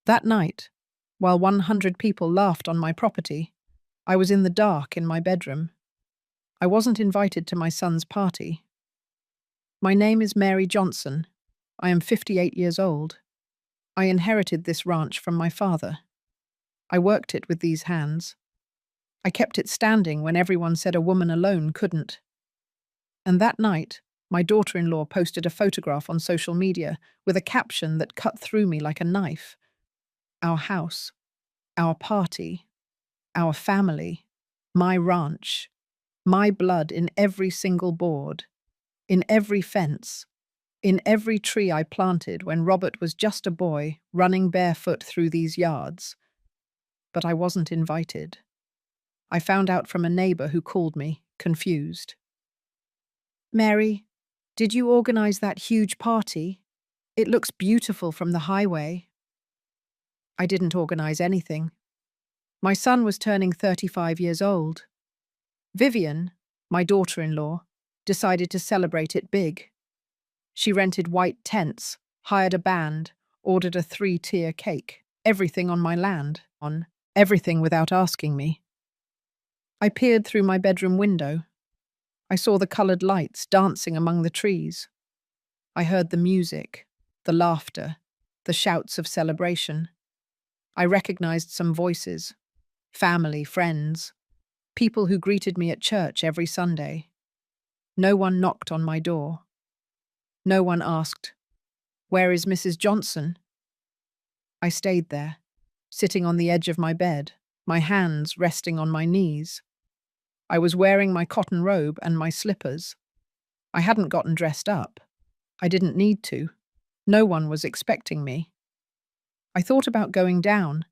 That night, while 100 people laughed on my property, I was in the dark in my bedroom. I wasn't invited to my son's party. My name is Mary Johnson. I am 58 years old. I inherited this ranch from my father. I worked it with these hands. I kept it standing when everyone said a woman alone couldn't. And that night, my daughter-in-law posted a photograph on social media with a caption that cut through me like a knife. Our house, our party, our family, my ranch, my blood in every single board, in every fence, in every tree I planted when Robert was just a boy running barefoot through these yards. But I wasn't invited. I found out from a neighbor who called me, confused. Mary, did you organize that huge party? It looks beautiful from the highway. I didn't organize anything. My son was turning 35 years old. Vivian, my daughter-in-law, decided to celebrate it big. She rented white tents, hired a band, ordered a 3-tier cake, everything on my land, everything without asking me. I peered through my bedroom window. I saw the colored lights dancing among the trees. I heard the music, the laughter, the shouts of celebration. I recognized some voices, family, friends, people who greeted me at church every Sunday. No one knocked on my door. No one asked, "Where is Mrs. Johnson?" I stayed there, sitting on the edge of my bed, my hands resting on my knees. I was wearing my cotton robe and my slippers. I hadn't gotten dressed up. I didn't need to. No one was expecting me. I thought about going down.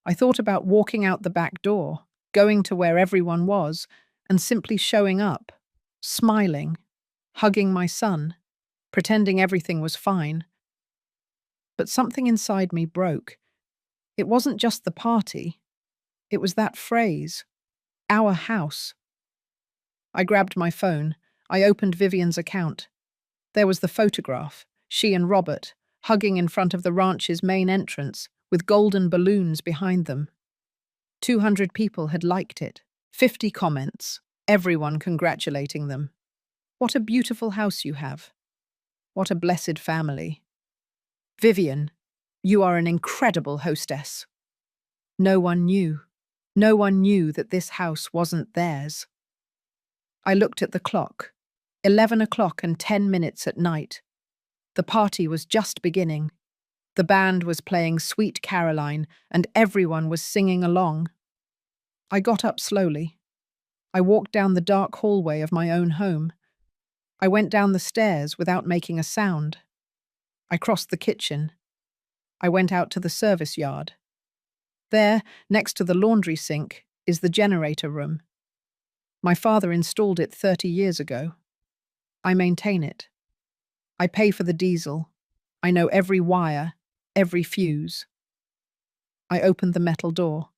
I thought about walking out the back door, going to where everyone was, and simply showing up, smiling, hugging my son, pretending everything was fine. But something inside me broke. It wasn't just the party. It was that phrase, our house. I grabbed my phone. I opened Vivian's account. There was the photograph, she and Robert, hugging in front of the ranch's main entrance, with golden balloons behind them. 200 people had liked it, 50 comments, everyone congratulating them. What a beautiful house you have. What a blessed family. Vivian, you are an incredible hostess. No one knew. No one knew that this house wasn't theirs. I looked at the clock. 11 o'clock and 10 minutes at night. The party was just beginning. The band was playing Sweet Caroline, and everyone was singing along. I got up slowly. I walked down the dark hallway of my own home. I went down the stairs without making a sound. I crossed the kitchen. I went out to the service yard. There, next to the laundry sink, is the generator room. My father installed it 30 years ago. I maintain it. I pay for the diesel. I know every wire, every fuse. I opened the metal door.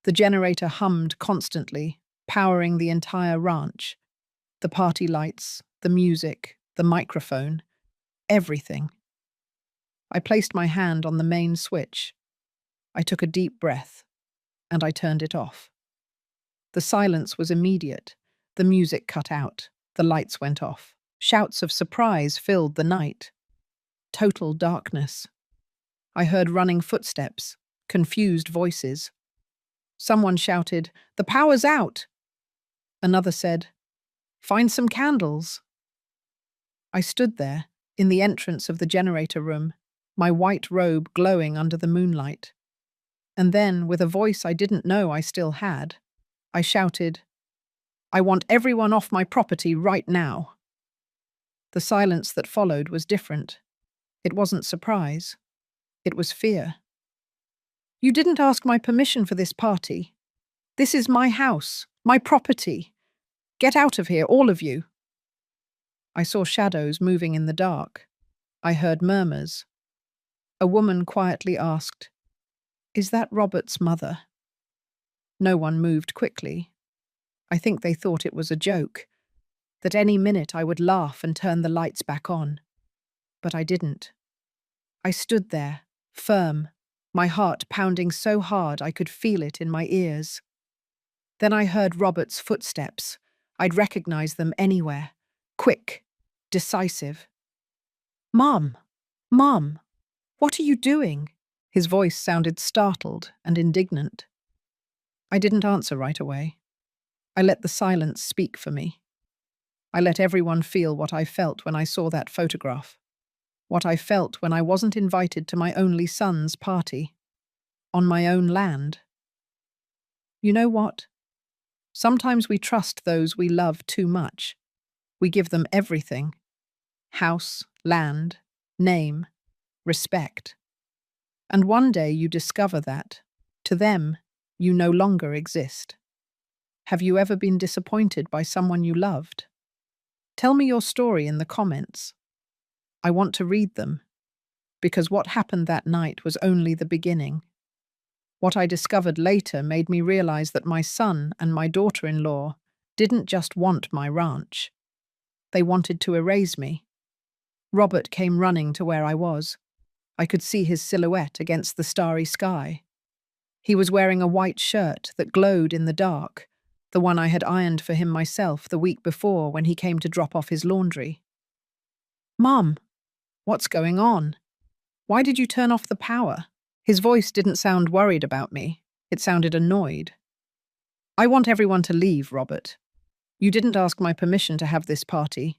The generator hummed constantly, powering the entire ranch. The party lights, the music, the microphone, everything. I placed my hand on the main switch. I took a deep breath, and I turned it off. The silence was immediate. The music cut out. The lights went off. Shouts of surprise filled the night. Total darkness. I heard running footsteps, confused voices. Someone shouted, "The power's out!" Another said, "Find some candles." I stood there, in the entrance of the generator room, my white robe glowing under the moonlight. And then, with a voice I didn't know I still had, I shouted, "I want everyone off my property right now." The silence that followed was different. It wasn't surprise. It was fear. "You didn't ask my permission for this party. This is my house, my property. Get out of here, all of you." I saw shadows moving in the dark. I heard murmurs. A woman quietly asked, "Is that Robert's mother?" No one moved quickly. I think they thought it was a joke, that any minute I would laugh and turn the lights back on. But I didn't. I stood there, firm, my heart pounding so hard I could feel it in my ears. Then I heard Robert's footsteps. I'd recognize them anywhere. Quick, decisive. "Mom! Mom! What are you doing?" His voice sounded startled and indignant. I didn't answer right away. I let the silence speak for me. I let everyone feel what I felt when I saw that photograph. What I felt when I wasn't invited to my only son's party. On my own land. You know what? Sometimes we trust those we love too much. We give them everything. House, land, name, respect. And one day you discover that, to them, you no longer exist. Have you ever been disappointed by someone you loved? Tell me your story in the comments. I want to read them, because what happened that night was only the beginning. What I discovered later made me realize that my son and my daughter-in-law didn't just want my ranch. They wanted to erase me. Robert came running to where I was. I could see his silhouette against the starry sky. He was wearing a white shirt that glowed in the dark, the one I had ironed for him myself the week before when he came to drop off his laundry. "Mom, what's going on? Why did you turn off the power?" His voice didn't sound worried about me. It sounded annoyed. "I want everyone to leave, Robert. You didn't ask my permission to have this party."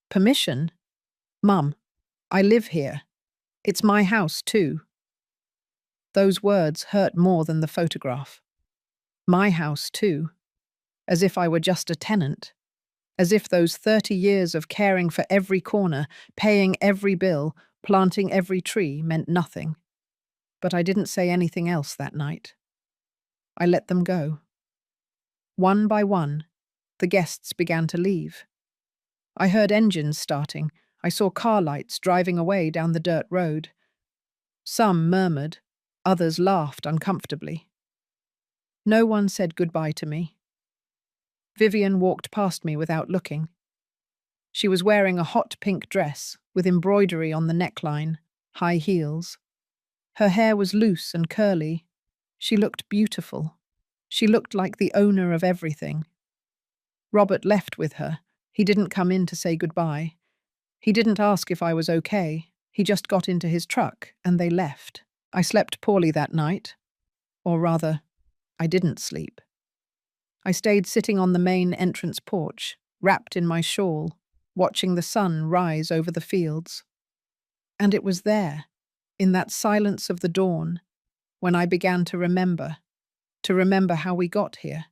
"Permission? Mum, I live here. It's my house, too." Those words hurt more than the photograph. My house, too. As if I were just a tenant. As if those 30 years of caring for every corner, paying every bill, planting every tree meant nothing. But I didn't say anything else that night. I let them go. One by one, the guests began to leave. I heard engines starting. I saw car lights driving away down the dirt road. Some murmured, others laughed uncomfortably. No one said goodbye to me. Vivian walked past me without looking. She was wearing a hot pink dress with embroidery on the neckline, high heels. Her hair was loose and curly. She looked beautiful. She looked like the owner of everything. Robert left with her. He didn't come in to say goodbye. He didn't ask if I was okay. He just got into his truck and they left. I slept poorly that night. Or rather, I didn't sleep. I stayed sitting on the main entrance porch, wrapped in my shawl, watching the sun rise over the fields. And it was there, in that silence of the dawn, when I began to remember how we got here.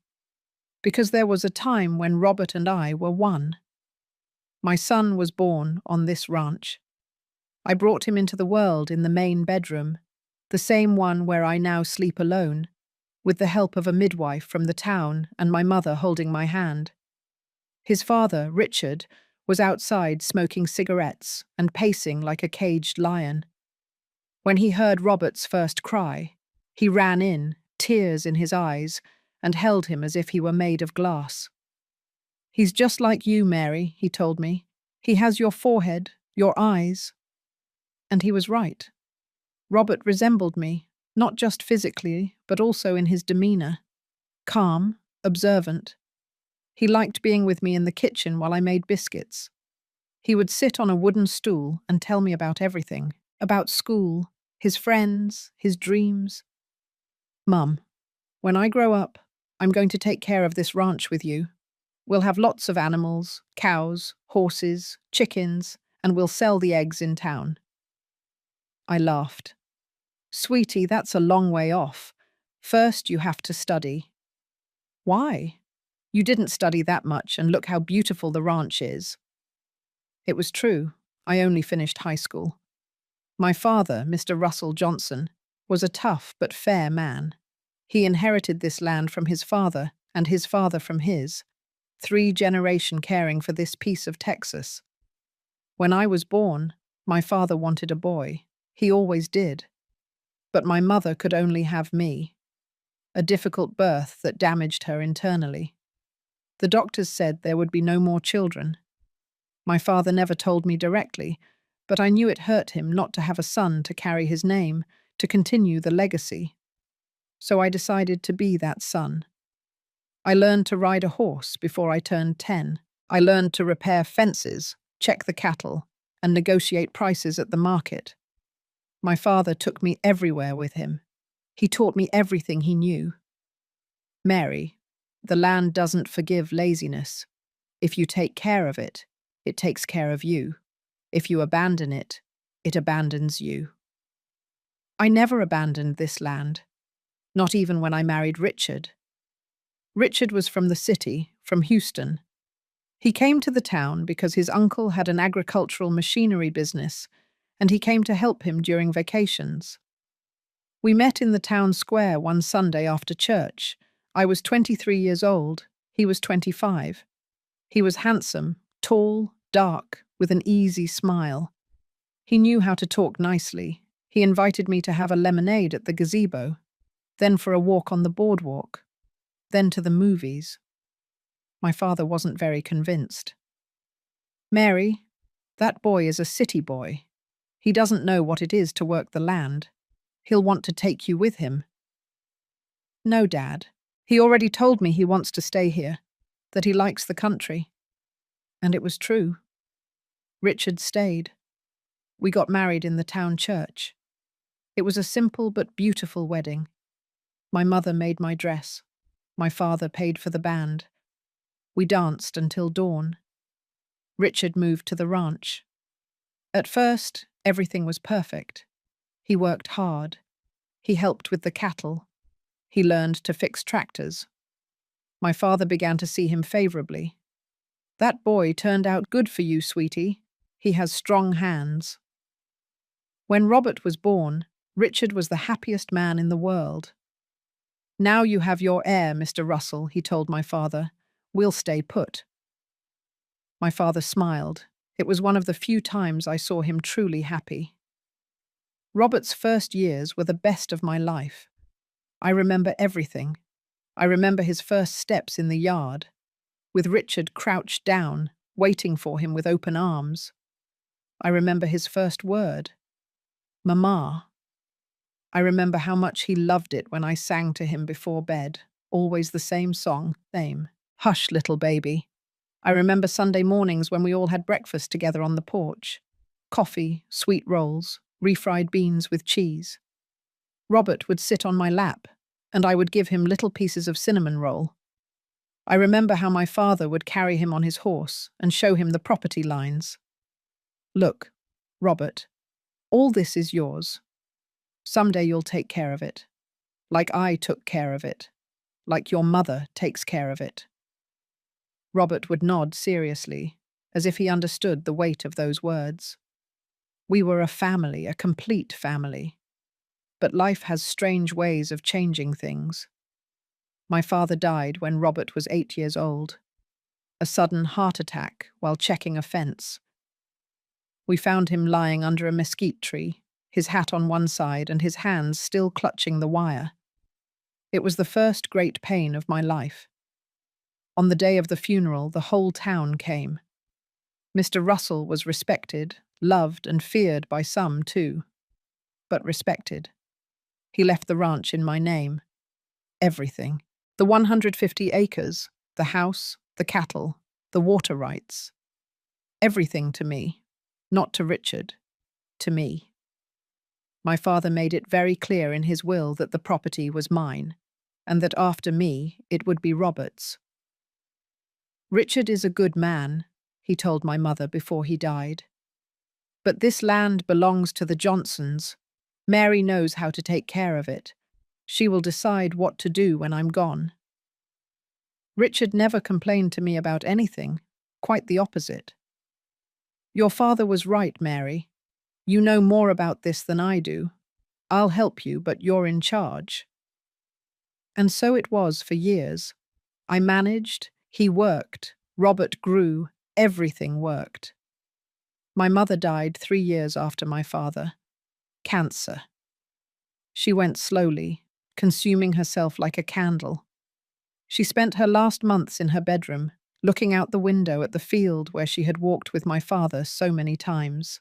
Because there was a time when Robert and I were one. My son was born on this ranch. I brought him into the world in the main bedroom, the same one where I now sleep alone, with the help of a midwife from the town and my mother holding my hand. His father, Richard, was outside smoking cigarettes and pacing like a caged lion. When he heard Robert's first cry, he ran in, tears in his eyes, and held him as if he were made of glass. "He's just like you, Mary," he told me. "He has your forehead, your eyes." And he was right. Robert resembled me, not just physically, but also in his demeanor. Calm, observant. He liked being with me in the kitchen while I made biscuits. He would sit on a wooden stool and tell me about everything, about school, his friends, his dreams. "Mum, when I grow up, I'm going to take care of this ranch with you. We'll have lots of animals, cows, horses, chickens, and we'll sell the eggs in town." I laughed. "Sweetie, that's a long way off. First you have to study." "Why? You didn't study that much, and look how beautiful the ranch is." It was true. I only finished high school. My father, Mr. Russell Johnson, was a tough but fair man. He inherited this land from his father, and his father from his, 3-generation caring for this piece of Texas. When I was born, my father wanted a boy. He always did. But my mother could only have me. A difficult birth that damaged her internally. The doctors said there would be no more children. My father never told me directly, but I knew it hurt him not to have a son to carry his name, to continue the legacy. So I decided to be that son. I learned to ride a horse before I turned 10. I learned to repair fences, check the cattle, and negotiate prices at the market. My father took me everywhere with him. He taught me everything he knew. Mary, the land doesn't forgive laziness. If you take care of it, it takes care of you. If you abandon it, it abandons you. I never abandoned this land, not even when I married Richard. Richard was from the city, from Houston. He came to the town because his uncle had an agricultural machinery business, and he came to help him during vacations. We met in the town square one Sunday after church. I was 23 years old. He was 25. He was handsome, tall, dark, with an easy smile. He knew how to talk nicely. He invited me to have a lemonade at the gazebo, then for a walk on the boardwalk, then to the movies. My father wasn't very convinced. Mary, that boy is a city boy. He doesn't know what it is to work the land. He'll want to take you with him. No, Dad. He already told me he wants to stay here, that he likes the country. And it was true. Richard stayed. We got married in the town church. It was a simple but beautiful wedding. My mother made my dress. My father paid for the band. We danced until dawn. Richard moved to the ranch. At first, everything was perfect. He worked hard. He helped with the cattle. He learned to fix tractors. My father began to see him favorably. That boy turned out good for you, sweetie. He has strong hands. When Robert was born, Richard was the happiest man in the world. Now you have your heir, Mr. Russell, he told my father. We'll stay put. My father smiled. It was one of the few times I saw him truly happy. Robert's first years were the best of my life. I remember everything. I remember his first steps in the yard, with Richard crouched down, waiting for him with open arms. I remember his first word, Mama. I remember how much he loved it when I sang to him before bed, always the same song, same, Hush, little baby. I remember Sunday mornings when we all had breakfast together on the porch. Coffee, sweet rolls, refried beans with cheese. Robert would sit on my lap, and I would give him little pieces of cinnamon roll. I remember how my father would carry him on his horse and show him the property lines. Look, Robert, all this is yours. Someday you'll take care of it, like I took care of it, like your mother takes care of it. Robert would nod seriously, as if he understood the weight of those words. We were a family, a complete family. But life has strange ways of changing things. My father died when Robert was 8 years old. A sudden heart attack while checking a fence. We found him lying under a mesquite tree, his hat on one side and his hands still clutching the wire. It was the first great pain of my life. On the day of the funeral, the whole town came. Mr. Russell was respected, loved and feared by some too, but respected. He left the ranch in my name. Everything. The 150 acres, the house, the cattle, the water rights. Everything to me. Not to Richard. To me. My father made it very clear in his will that the property was mine, and that after me it would be Robert's. Richard is a good man, he told my mother before he died. But this land belongs to the Johnsons. Mary knows how to take care of it. She will decide what to do when I'm gone. Richard never complained to me about anything, quite the opposite. Your father was right, Mary. You know more about this than I do. I'll help you, but you're in charge. And so it was for years. I managed, he worked, Robert grew, everything worked. My mother died 3 years after my father. Cancer. She went slowly, consuming herself like a candle. She spent her last months in her bedroom, looking out the window at the field where she had walked with my father so many times.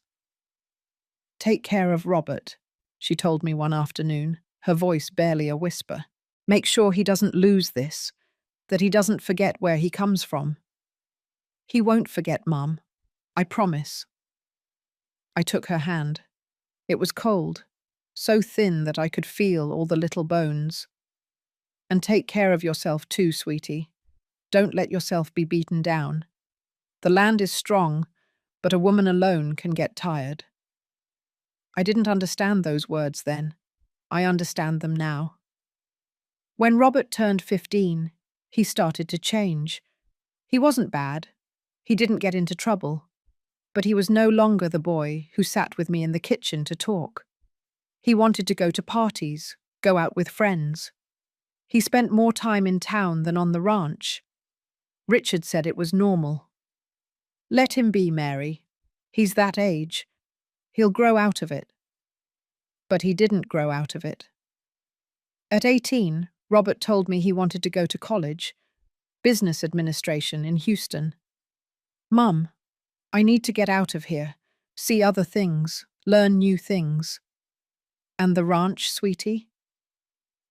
Take care of Robert. she told me one afternoon, her voice barely a whisper. Make sure he doesn't lose this, that he doesn't forget where he comes from. He won't forget, Mum. I promise. I took her hand. It was cold, so thin that I could feel all the little bones. And take care of yourself too, sweetie. Don't let yourself be beaten down. The land is strong, but a woman alone can get tired. I didn't understand those words then. I understand them now. When Robert turned 15, he started to change. He wasn't bad. He didn't get into trouble. But he was no longer the boy who sat with me in the kitchen to talk. He wanted to go to parties, go out with friends. He spent more time in town than on the ranch. Richard said it was normal. Let him be, Mary. He's that age. He'll grow out of it. But he didn't grow out of it. At 18, Robert told me he wanted to go to college, business administration in Houston. Mum, I need to get out of here, see other things, learn new things. And the ranch, sweetie?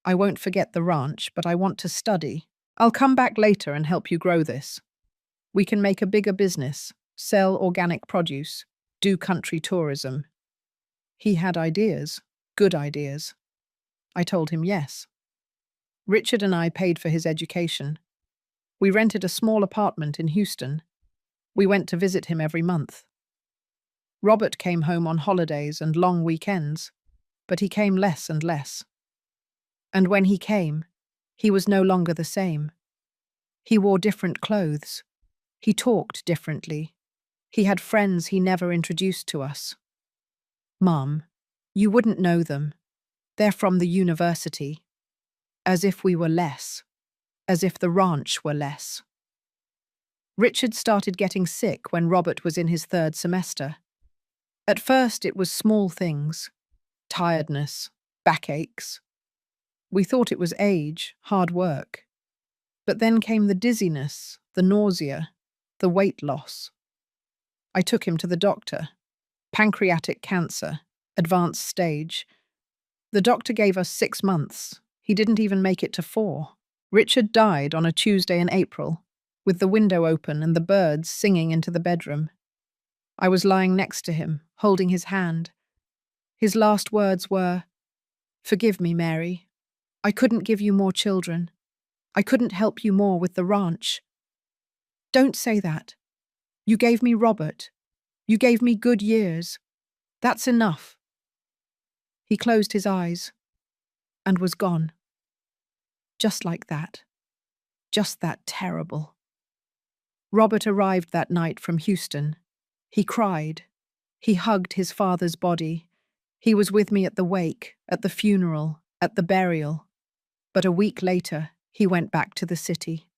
I won't forget the ranch, but I want to study. I'll come back later and help you grow this. We can make a bigger business, sell organic produce, do country tourism. He had ideas, good ideas. I told him yes. Richard and I paid for his education. We rented a small apartment in Houston. We went to visit him every month. Robert came home on holidays and long weekends, but he came less and less. And when he came, he was no longer the same. He wore different clothes. He talked differently. He had friends he never introduced to us. Mum, you wouldn't know them. They're from the university. As if we were less. As if the ranch were less. Richard started getting sick when Robert was in his third semester. At first it was small things. Tiredness, backaches. We thought it was age, hard work. But then came the dizziness, the nausea, the weight loss. I took him to the doctor. Pancreatic cancer, advanced stage. The doctor gave us 6 months. He didn't even make it to 4. Richard died on a Tuesday in April, with the window open and the birds singing into the bedroom. I was lying next to him, holding his hand. His last words were, "Forgive me, Mary. I couldn't give you more children. I couldn't help you more with the ranch." Don't say that. You gave me Robert. You gave me good years. That's enough. He closed his eyes and was gone. Just like that. Just that terrible. Robert arrived that night from Houston. He cried. He hugged his father's body. He was with me at the wake, at the funeral, at the burial. But a week later, he went back to the city.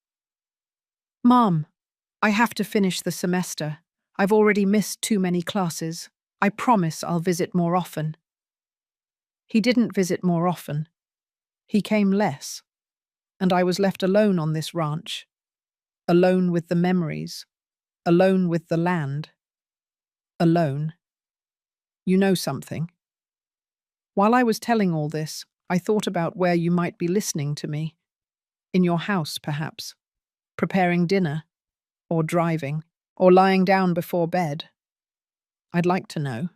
Mom, I have to finish the semester. I've already missed too many classes. I promise I'll visit more often. He didn't visit more often. He came less. And I was left alone on this ranch. Alone with the memories. Alone with the land. Alone. You know something? While I was telling all this, I thought about where you might be listening to me. In your house, perhaps. Preparing dinner. Or driving. Or lying down before bed. I'd like to know.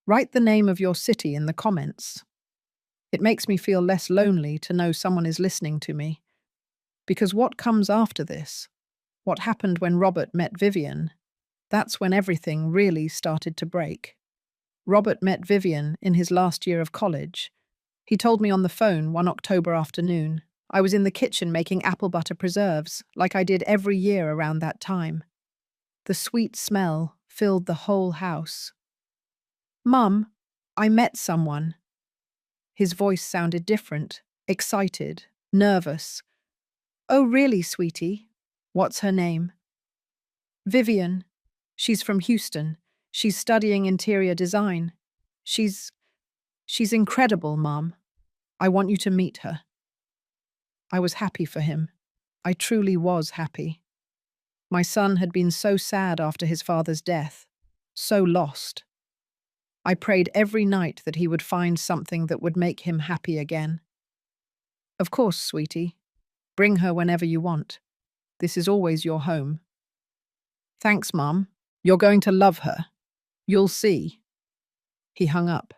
Write the name of your city in the comments. It makes me feel less lonely to know someone is listening to me. Because what comes after this, what happened when Robert met Vivian, that's when everything really started to break. Robert met Vivian in his last year of college. He told me on the phone one October afternoon. I was in the kitchen making apple butter preserves, like I did every year around that time. The sweet smell filled the whole house. Mum, I met someone. His voice sounded different, excited, nervous. Oh, really, sweetie? What's her name? Vivian. She's from Houston. She's studying interior design. She's incredible, Mom. I want you to meet her. I was happy for him. I truly was happy. My son had been so sad after his father's death, so lost. I prayed every night that he would find something that would make him happy again. Of course, sweetie. Bring her whenever you want. This is always your home. Thanks, Mum. You're going to love her. You'll see. He hung up.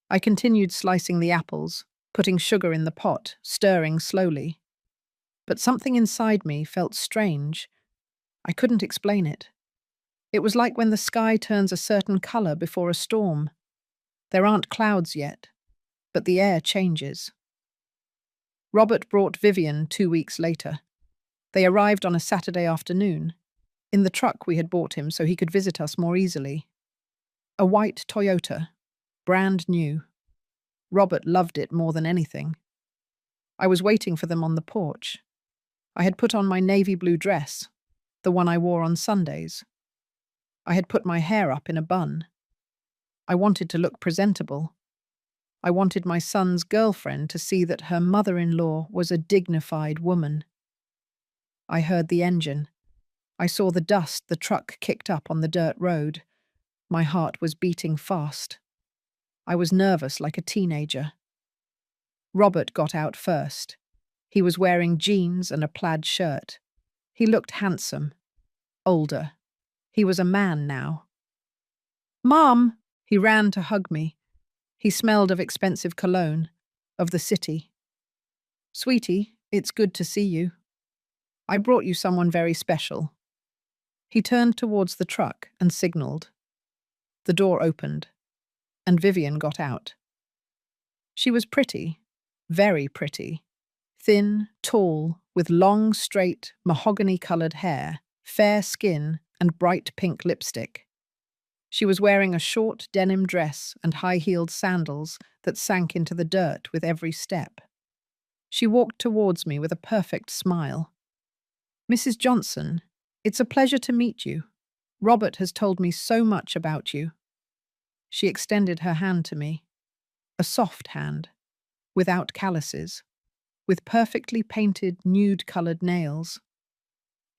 I continued slicing the apples, putting sugar in the pot, stirring slowly. But something inside me felt strange. I couldn't explain it. It was like when the sky turns a certain color before a storm. There aren't clouds yet, but the air changes. Robert brought Vivian 2 weeks later. They arrived on a Saturday afternoon, in the truck we had bought him so he could visit us more easily. A white Toyota, brand new. Robert loved it more than anything. I was waiting for them on the porch. I had put on my navy blue dress, the one I wore on Sundays. I had put my hair up in a bun. I wanted to look presentable. I wanted my son's girlfriend to see that her mother-in-law was a dignified woman. I heard the engine. I saw the dust the truck kicked up on the dirt road. My heart was beating fast. I was nervous like a teenager. Robert got out first. He was wearing jeans and a plaid shirt. He looked handsome, older. He was a man now. "Mom!" He ran to hug me. He smelled of expensive cologne, of the city. "Sweetie, it's good to see you. I brought you someone very special." He turned towards the truck and signaled. The door opened, and Vivian got out. She was pretty, very pretty, thin, tall, with long, straight, mahogany-coloured hair, fair skin, and bright pink lipstick. She was wearing a short denim dress and high-heeled sandals that sank into the dirt with every step. She walked towards me with a perfect smile. "Mrs. Johnson, it's a pleasure to meet you. Robert has told me so much about you." She extended her hand to me. A soft hand, without calluses, with perfectly painted, nude-coloured nails.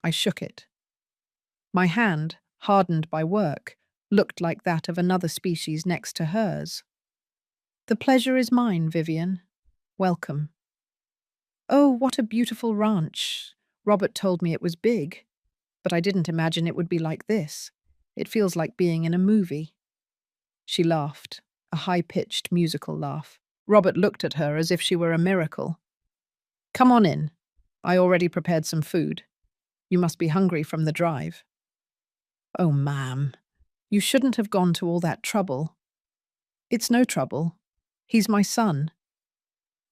I shook it. My hand, hardened by work, looked like that of another species next to hers. "The pleasure is mine, Vivian. Welcome." "Oh, what a beautiful ranch. Robert told me it was big, but I didn't imagine it would be like this. It feels like being in a movie." She laughed, a high-pitched musical laugh. Robert looked at her as if she were a miracle. "Come on in. I already prepared some food. You must be hungry from the drive." "Oh, ma'am, you shouldn't have gone to all that trouble." "It's no trouble. He's my son."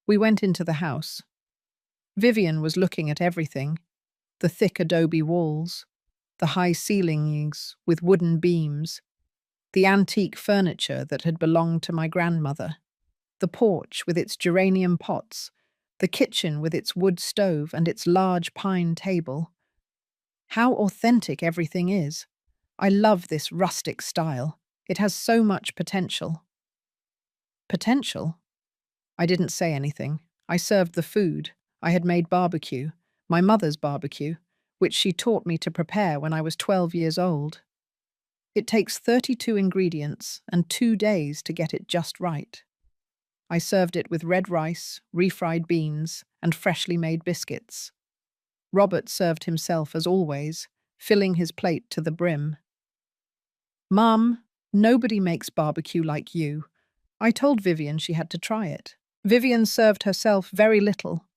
We went into the house. Vivian was looking at everything. The thick adobe walls, the high ceilings with wooden beams, the antique furniture that had belonged to my grandmother, the porch with its geranium pots, the kitchen with its wood stove and its large pine table. How authentic everything is. I love this rustic style. It has so much potential. Potential? I didn't say anything. I served the food. I had made barbecue, my mother's barbecue, which she taught me to prepare when I was 12 years old. It takes 32 ingredients and 2 days to get it just right. I served it with red rice, refried beans, and freshly made biscuits. Robert served himself as always, filling his plate to the brim. "Mum, nobody makes barbecue like you." I told Vivian she had to try it. Vivian served herself very little.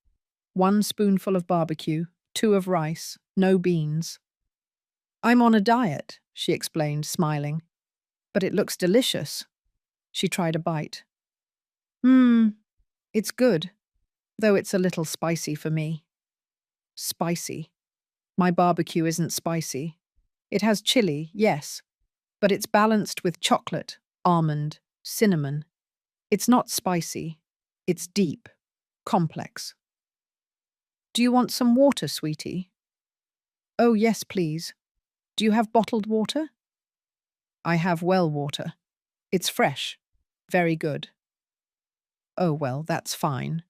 1 spoonful of barbecue, 2 of rice, no beans. "I'm on a diet," she explained, smiling. "But it looks delicious." She tried a bite. It's good, though it's a little spicy for me." "Spicy? My barbecue isn't spicy. It has chili, yes, but it's balanced with chocolate, almond, cinnamon. It's not spicy. It's deep, complex." "Do you want some water, sweetie?" "Oh, yes, please. Do you have bottled water?" "I have well water. It's fresh. Very good." "Oh, well, that's fine."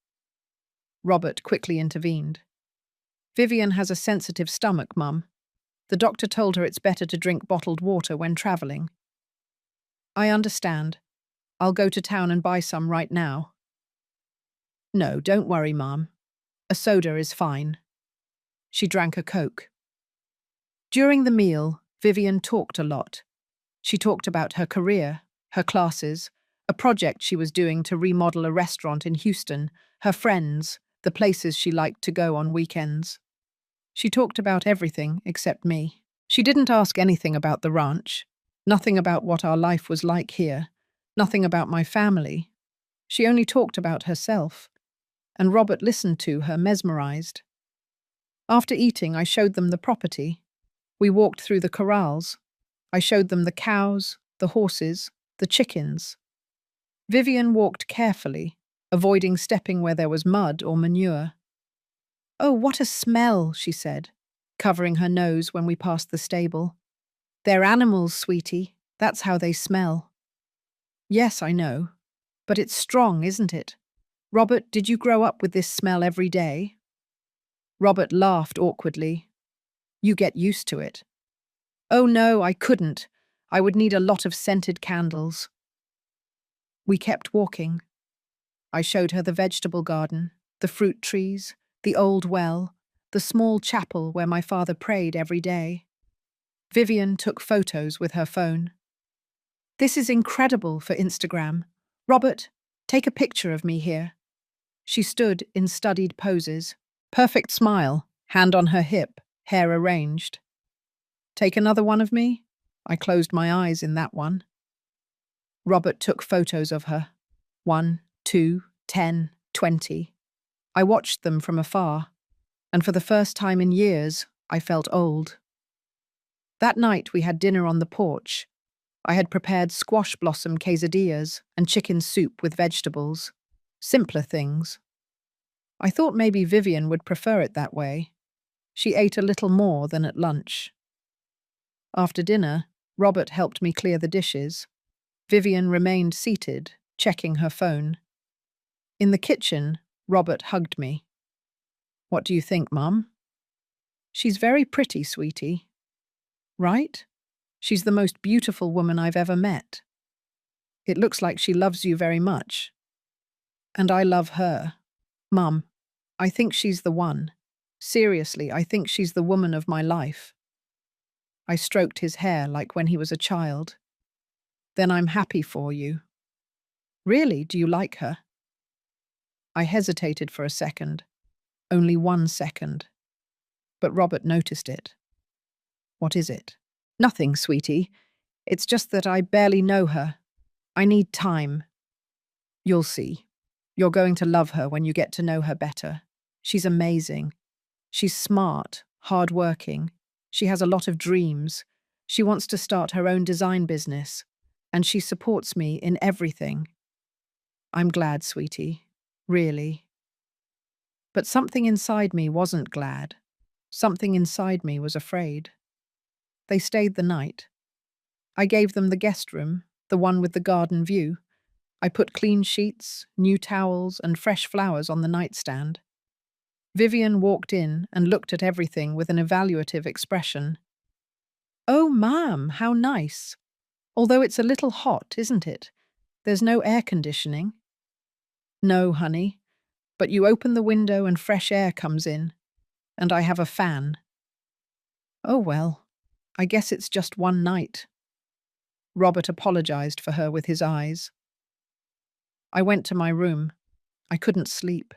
Robert quickly intervened. "Vivian has a sensitive stomach, Mum. The doctor told her it's better to drink bottled water when travelling." I understand. I'll go to town and buy some right now. No, don't worry, Mom. A soda is fine. She drank a Coke. During the meal, Vivian talked a lot. She talked about her career, her classes, a project she was doing to remodel a restaurant in Houston, her friends, the places she liked to go on weekends. She talked about everything except me. She didn't ask anything about the ranch, nothing about what our life was like here, nothing about my family. She only talked about herself, and Robert listened to her, mesmerized. After eating, I showed them the property. We walked through the corrals. I showed them the cows, the horses, the chickens. Vivian walked carefully, avoiding stepping where there was mud or manure. "Oh, what a smell," she said, covering her nose when we passed the stable. "They're animals, sweetie. That's how they smell." "Yes, I know. But it's strong, isn't it? Robert, did you grow up with this smell every day?" Robert laughed awkwardly. "You get used to it." "Oh no, I couldn't. I would need a lot of scented candles." We kept walking. I showed her the vegetable garden, the fruit trees, the old well, the small chapel where my father prayed every day. Vivian took photos with her phone. "This is incredible for Instagram. Robert, take a picture of me here." She stood in studied poses. Perfect smile, hand on her hip, hair arranged. "Take another one of me?" I closed my eyes in that one. Robert took photos of her. 1, 2, 10, 20. I watched them from afar, and for the first time in years, I felt old. That night we had dinner on the porch. I had prepared squash blossom quesadillas and chicken soup with vegetables. Simpler things. I thought maybe Vivian would prefer it that way. She ate a little more than at lunch. After dinner, Robert helped me clear the dishes. Vivian remained seated, checking her phone. In the kitchen, Robert hugged me. "What do you think, Mum?" "She's very pretty, sweetie." "Right? She's the most beautiful woman I've ever met." "It looks like she loves you very much." "And I love her." "Mum, I think she's the one. Seriously, I think she's the woman of my life." I stroked his hair like when he was a child. "Then I'm happy for you." "Really? Do you like her?" I hesitated for a second. Only 1 second. But Robert noticed it. "What is it?" "Nothing, sweetie. It's just that I barely know her. I need time." "You'll see. You're going to love her when you get to know her better. She's amazing. She's smart, hardworking. She has a lot of dreams. She wants to start her own design business. And she supports me in everything." "I'm glad, sweetie. Really." But something inside me wasn't glad. Something inside me was afraid. They stayed the night. I gave them the guest room, the one with the garden view. I put clean sheets, new towels, and fresh flowers on the nightstand. Vivian walked in and looked at everything with an evaluative expression. "Oh, Ma'am, how nice. Although it's a little hot, isn't it? There's no air conditioning." "No, honey, but you open the window and fresh air comes in, and I have a fan." "Oh, well, I guess it's just one night." Robert apologized for her with his eyes. I went to my room. I couldn't sleep.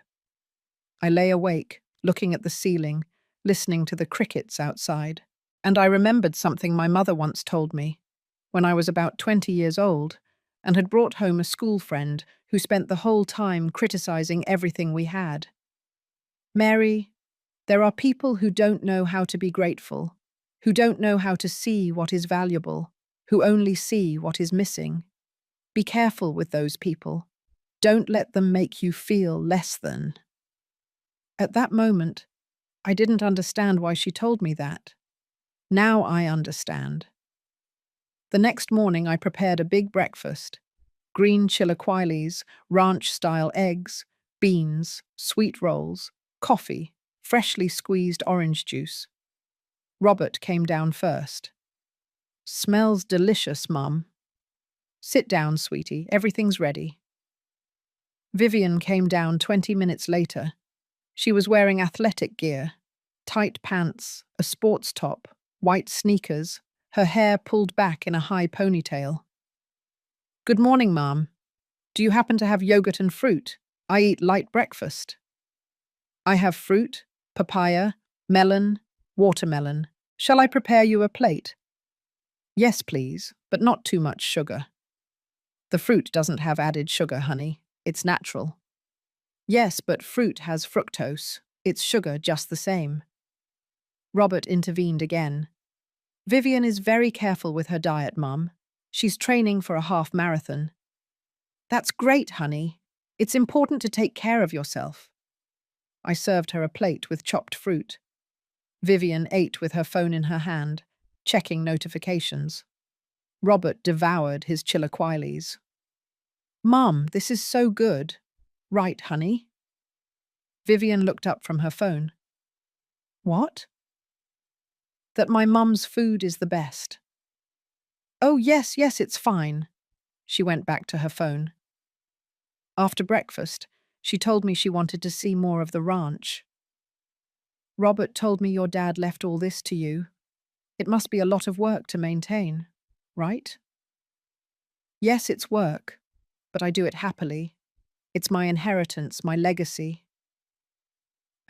I lay awake, looking at the ceiling, listening to the crickets outside. And I remembered something my mother once told me, when I was about 20 years old, and had brought home a school friend who spent the whole time criticizing everything we had. "Mary, there are people who don't know how to be grateful, who don't know how to see what is valuable, who only see what is missing. Be careful with those people. Don't let them make you feel less than." At that moment, I didn't understand why she told me that. Now I understand. The next morning I prepared a big breakfast. Green chilaquiles, ranch-style eggs, beans, sweet rolls, coffee, freshly squeezed orange juice. Robert came down first. "Smells delicious, Mum." Sit down, sweetie. Everything's ready. Vivian came down 20 minutes later. She was wearing athletic gear, tight pants, a sports top, white sneakers, her hair pulled back in a high ponytail. Good morning, Mom. Do you happen to have yogurt and fruit? I eat light breakfast. I have fruit, papaya, melon, watermelon. Shall I prepare you a plate? Yes, please, but not too much sugar. The fruit doesn't have added sugar, honey. It's natural. Yes, but fruit has fructose. It's sugar just the same. Robert intervened again. Vivian is very careful with her diet, Mum. She's training for a half marathon. That's great, honey. It's important to take care of yourself. I served her a plate with chopped fruit. Vivian ate with her phone in her hand, checking notifications. Robert devoured his chilaquiles. Mum, this is so good. Right, honey? Vivian looked up from her phone. What? That my mum's food is the best. Oh, yes, it's fine. She went back to her phone. After breakfast, she told me she wanted to see more of the ranch. Robert told me your dad left all this to you. It must be a lot of work to maintain, right? Yes, it's work, but I do it happily. It's my inheritance, my legacy.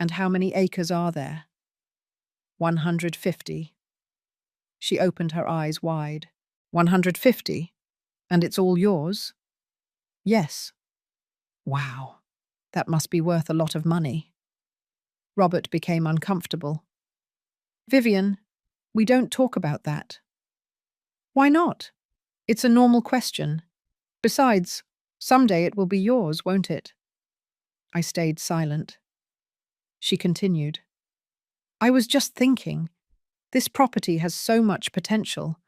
And how many acres are there? 150. She opened her eyes wide. 150? And it's all yours? Yes. Wow, that must be worth a lot of money. Robert became uncomfortable. Vivian, we don't talk about that. Why not? It's a normal question. Besides, someday it will be yours, won't it? I stayed silent. She continued. I was just thinking, this property has so much potential.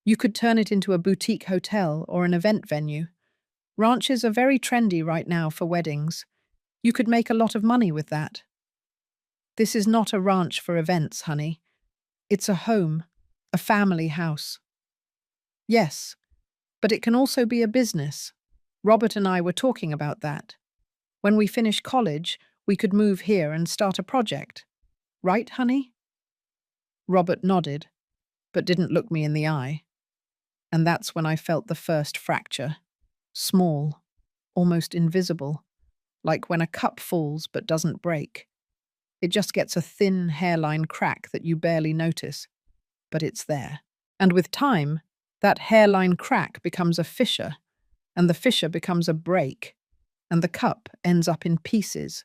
You could turn it into a boutique hotel or an event venue. Ranches are very trendy right now for weddings. You could make a lot of money with that. This is not a ranch for events, honey. It's a home, a family house. Yes, but it can also be a business. Robert and I were talking about that. When we finish college, we could move here and start a project. Right, honey? Robert nodded, but didn't look me in the eye. And that's when I felt the first fracture. Small, almost invisible, like when a cup falls but doesn't break. It just gets a thin hairline crack that you barely notice, but it's there. And with time, that hairline crack becomes a fissure, and the fissure becomes a break, and the cup ends up in pieces.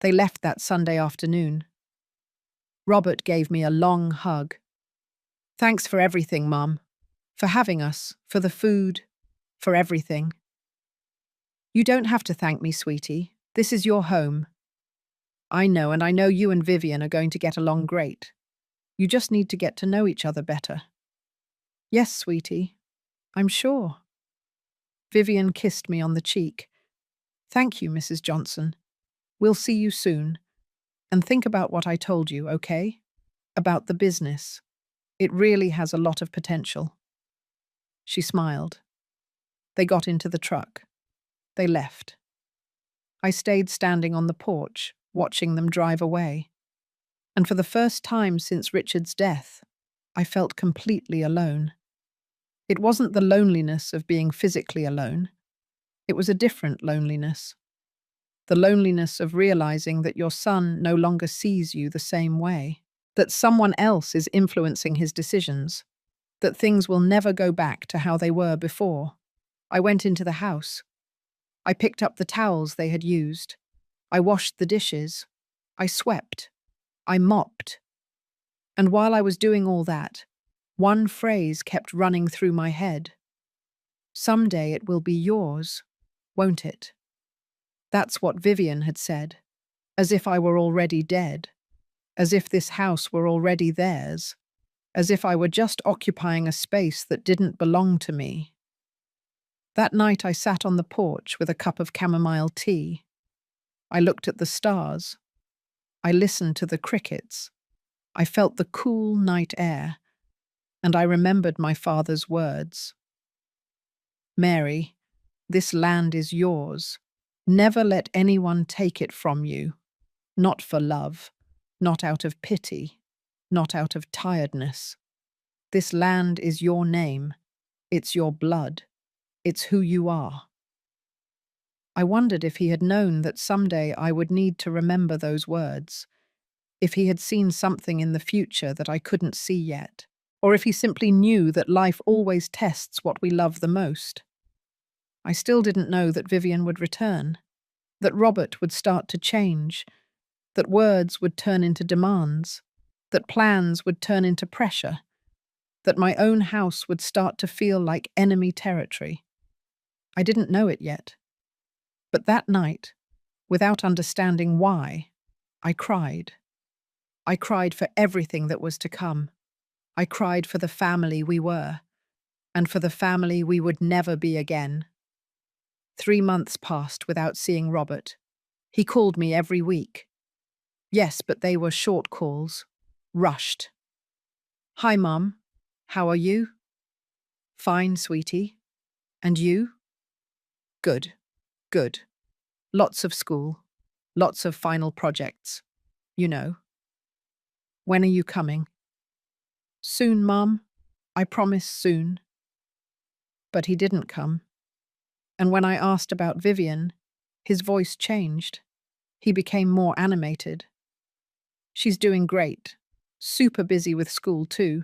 They left that Sunday afternoon. Robert gave me a long hug. Thanks for everything, Mum. For having us, for the food, for everything. You don't have to thank me, sweetie. This is your home. I know, and I know you and Vivian are going to get along great. You just need to get to know each other better. Yes, sweetie, I'm sure. Vivian kissed me on the cheek. Thank you, Mrs. Johnson. We'll see you soon. And think about what I told you, okay? About the business. It really has a lot of potential. She smiled. They got into the truck. They left. I stayed standing on the porch, watching them drive away. And for the first time since Richard's death, I felt completely alone. It wasn't the loneliness of being physically alone. It was a different loneliness. The loneliness of realizing that your son no longer sees you the same way, that someone else is influencing his decisions, that things will never go back to how they were before. I went into the house. I picked up the towels they had used. I washed the dishes. I swept. I mopped. And while I was doing all that, one phrase kept running through my head. Someday it will be yours, won't it? That's what Vivian had said, as if I were already dead, as if this house were already theirs, as if I were just occupying a space that didn't belong to me. That night I sat on the porch with a cup of chamomile tea. I looked at the stars. I listened to the crickets. I felt the cool night air, and I remembered my father's words. Mary, this land is yours. Never let anyone take it from you. Not for love, not out of pity, not out of tiredness. This land is your name. It's your blood. It's who you are. I wondered if he had known that someday I would need to remember those words, if he had seen something in the future that I couldn't see yet, or if he simply knew that life always tests what we love the most. I still didn't know that Vivian would return, that Robert would start to change, that words would turn into demands, that plans would turn into pressure, that my own house would start to feel like enemy territory. I didn't know it yet. But that night, without understanding why, I cried. I cried for everything that was to come. I cried for the family we were, and for the family we would never be again. 3 months passed without seeing Robert. He called me every week. Yes, but they were short calls, rushed. Hi, Mum. How are you? Fine, sweetie. And you? Good, good. Lots of school, lots of final projects. You know. When are you coming? Soon, Mum. I promise soon. But he didn't come. And when I asked about Vivian, his voice changed. He became more animated. She's doing great. Super busy with school, too.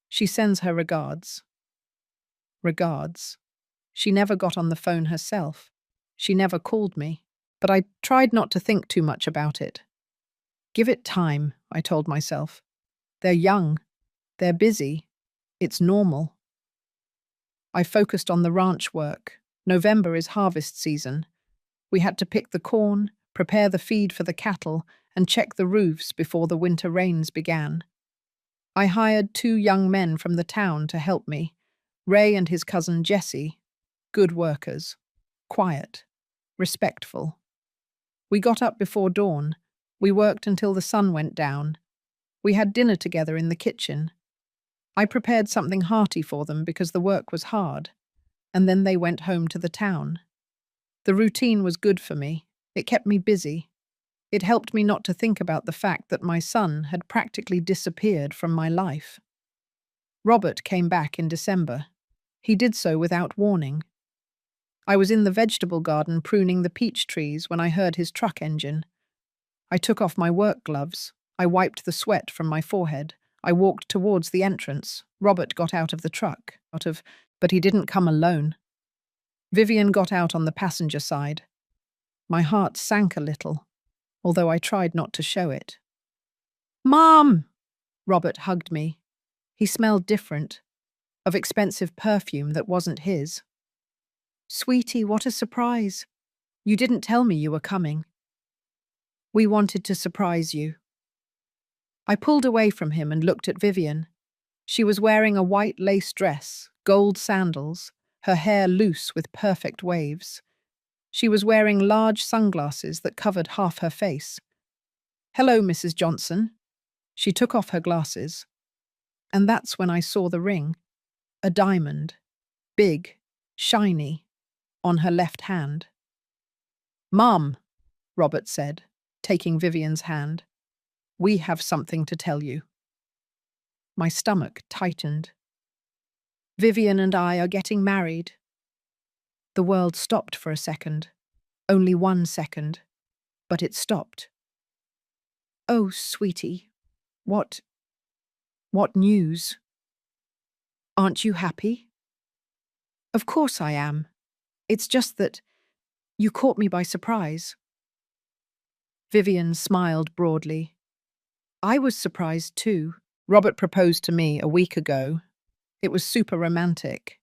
She sends her regards. Regards. She never got on the phone herself. She never called me. But I tried not to think too much about it. Give it time, I told myself. They're young. They're busy. It's normal. I focused on the ranch work. November is harvest season. We had to pick the corn, prepare the feed for the cattle, and check the roofs before the winter rains began. I hired 2 young men from the town to help me, Ray and his cousin Jesse. Good workers. Quiet. Respectful. We got up before dawn. We worked until the sun went down. We had dinner together in the kitchen. I prepared something hearty for them because the work was hard, and then they went home to the town. The routine was good for me. It kept me busy. It helped me not to think about the fact that my son had practically disappeared from my life. Robert came back in December. He did so without warning. I was in the vegetable garden pruning the peach trees when I heard his truck engine. I took off my work gloves. I wiped the sweat from my forehead. I walked towards the entrance. Robert got out of the truck, but he didn't come alone. Vivian got out on the passenger side. My heart sank a little, although I tried not to show it. Mom! Robert hugged me. He smelled different, of expensive perfume that wasn't his. Sweetie, what a surprise. You didn't tell me you were coming. We wanted to surprise you. I pulled away from him and looked at Vivian. She was wearing a white lace dress, gold sandals, her hair loose with perfect waves. She was wearing large sunglasses that covered half her face. Hello, Mrs. Johnson. She took off her glasses. And that's when I saw the ring. A diamond. Big, shiny, on her left hand. Mum, Robert said, taking Vivian's hand. We have something to tell you. My stomach tightened. Vivian and I are getting married. The world stopped for a second. Only 1 second. But it stopped. Oh, sweetie. What news? Aren't you happy? Of course I am. It's just that you caught me by surprise. Vivian smiled broadly. I was surprised too. Robert proposed to me a week ago. It was super romantic.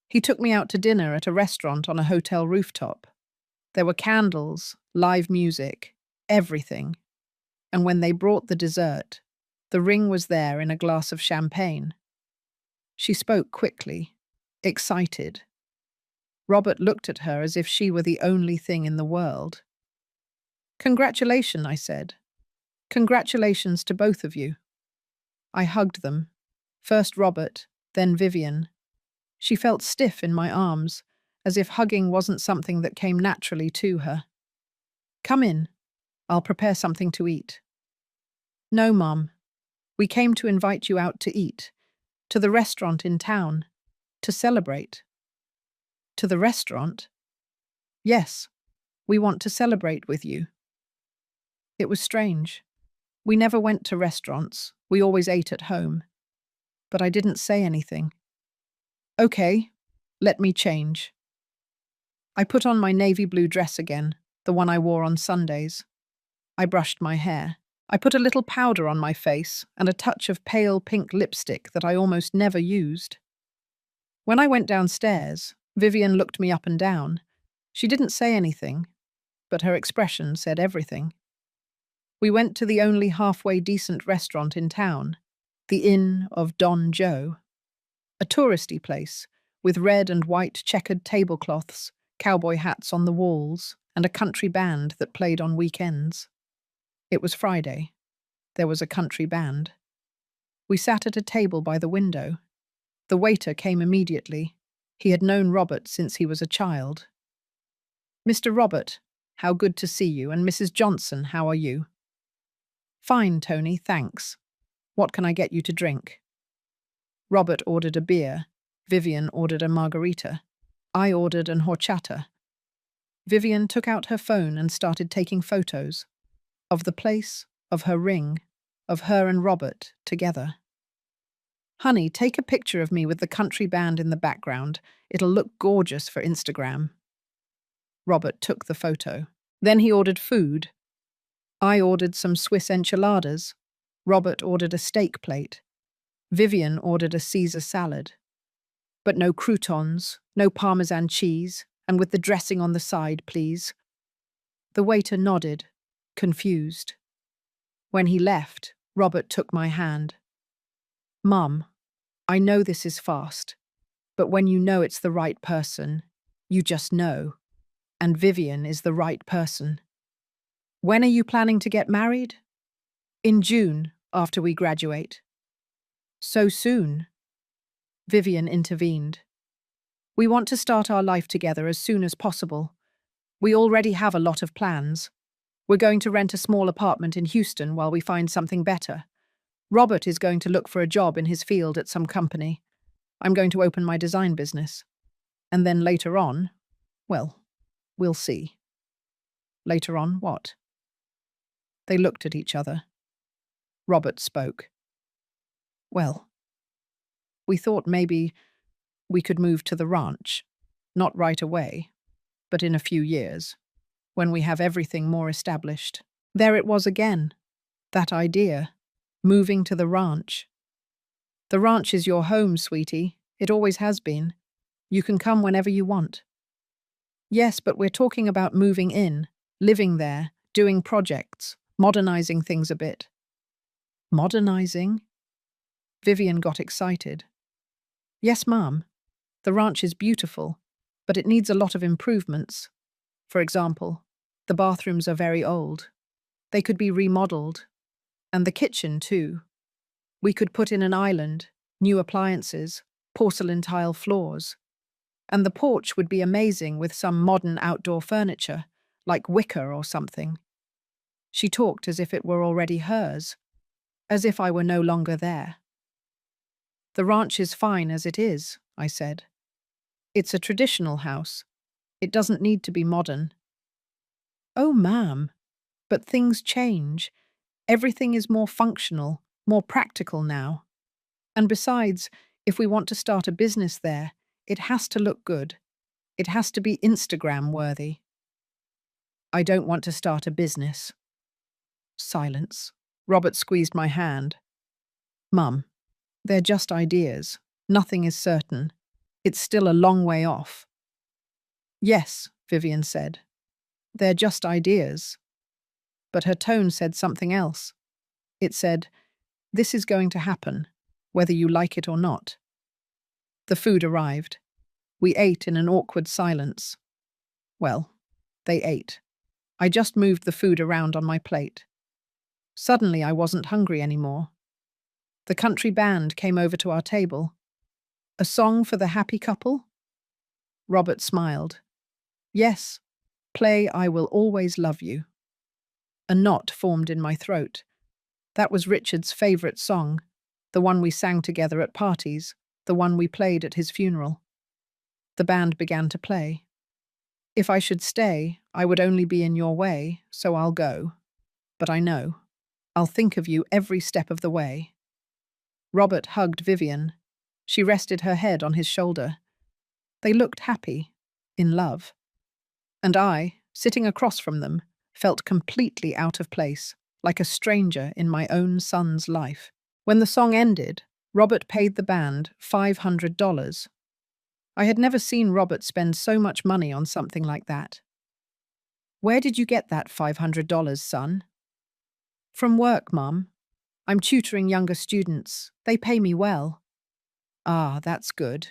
He took me out to dinner at a restaurant on a hotel rooftop. There were candles, live music, everything. And when they brought the dessert, the ring was there in a glass of champagne. She spoke quickly, excited. Robert looked at her as if she were the only thing in the world. Congratulations, I said. Congratulations to both of you. I hugged them. First Robert, then Vivian. She felt stiff in my arms, as if hugging wasn't something that came naturally to her. "Come in. I'll prepare something to eat." "No, Mum. We came to invite you out to eat, to the restaurant in town, to celebrate." "To the restaurant?" "Yes, we want to celebrate with you." It was strange. We never went to restaurants, we always ate at home. But I didn't say anything. "Okay, let me change." I put on my navy blue dress again, the one I wore on Sundays. I brushed my hair. I put a little powder on my face and a touch of pale pink lipstick that I almost never used. When I went downstairs, Vivian looked me up and down. She didn't say anything, but her expression said everything. We went to the only halfway decent restaurant in town, the Inn of Don Joe, a touristy place with red and white checkered tablecloths, cowboy hats on the walls, and a country band that played on weekends. It was Friday. There was a country band. We sat at a table by the window. The waiter came immediately. He had known Robert since he was a child. "Mr. Robert, how good to see you, and Mrs. Johnson, how are you?" "Fine, Tony, thanks. What can I get you to drink?" Robert ordered a beer. Vivian ordered a margarita. I ordered an horchata. Vivian took out her phone and started taking photos of the place, of her ring, of her and Robert together. "Honey, take a picture of me with the country band in the background. It'll look gorgeous for Instagram." Robert took the photo. Then he ordered food. I ordered some Swiss enchiladas. Robert ordered a steak plate. Vivian ordered a Caesar salad. But no croutons, no Parmesan cheese, and with the dressing on the side, please. The waiter nodded, confused. When he left, Robert took my hand. "Mum, I know this is fast, but when you know it's the right person, you just know. And Vivian is the right person." "When are you planning to get married?" "In June, after we graduate." "So soon?" Vivian intervened. "We want to start our life together as soon as possible. We already have a lot of plans. We're going to rent a small apartment in Houston while we find something better. Robert is going to look for a job in his field at some company. I'm going to open my design business. And then later on, well, we'll see." "Later on what?" They looked at each other. Robert spoke. "Well, we thought maybe we could move to the ranch. Not right away, but in a few years, when we have everything more established." There it was again, that idea, moving to the ranch. "The ranch is your home, sweetie. It always has been. You can come whenever you want." "Yes, but we're talking about moving in, living there, doing projects, modernizing things a bit." "Modernizing?" Vivian got excited. "Yes, Ma'am. The ranch is beautiful, but it needs a lot of improvements. For example, the bathrooms are very old. They could be remodeled. And the kitchen, too. We could put in an island, new appliances, porcelain tile floors. And the porch would be amazing with some modern outdoor furniture, like wicker or something." She talked as if it were already hers, as if I were no longer there. "The ranch is fine as it is," I said. "It's a traditional house. It doesn't need to be modern." "Oh, ma'am, but things change. Everything is more functional, more practical now. And besides, if we want to start a business there, it has to look good. It has to be Instagram-worthy." "I don't want to start a business." Silence. Robert squeezed my hand. "Mum, they're just ideas. Nothing is certain. It's still a long way off." "Yes," Vivian said. "They're just ideas." But her tone said something else. It said, "This is going to happen, whether you like it or not." The food arrived. We ate in an awkward silence. Well, they ate. I just moved the food around on my plate. Suddenly I wasn't hungry anymore. The country band came over to our table. A song for the happy couple? Robert smiled. Yes, play I Will Always Love You. A knot formed in my throat. That was Richard's favourite song, the one we sang together at parties, the one we played at his funeral. The band began to play. If I should stay, I would only be in your way, so I'll go. But I know. I'll think of you every step of the way. Robert hugged Vivian. She rested her head on his shoulder. They looked happy, in love. And I, sitting across from them, felt completely out of place, like a stranger in my own son's life. When the song ended, Robert paid the band $500. I had never seen Robert spend so much money on something like that. Where did you get that $500, son? From work, Mum. I'm tutoring younger students. They pay me well. Ah, that's good.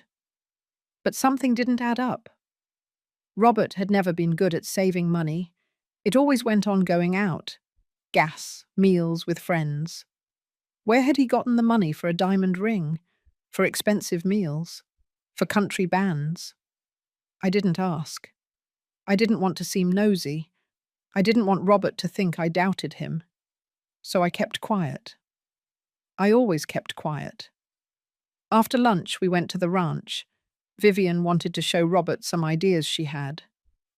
But something didn't add up. Robert had never been good at saving money. It always went on going out. Gas, meals with friends. Where had he gotten the money for a diamond ring? For expensive meals? For country bands? I didn't ask. I didn't want to seem nosy. I didn't want Robert to think I doubted him. So I kept quiet. I always kept quiet. After lunch, we went to the ranch. Vivian wanted to show Robert some ideas she had.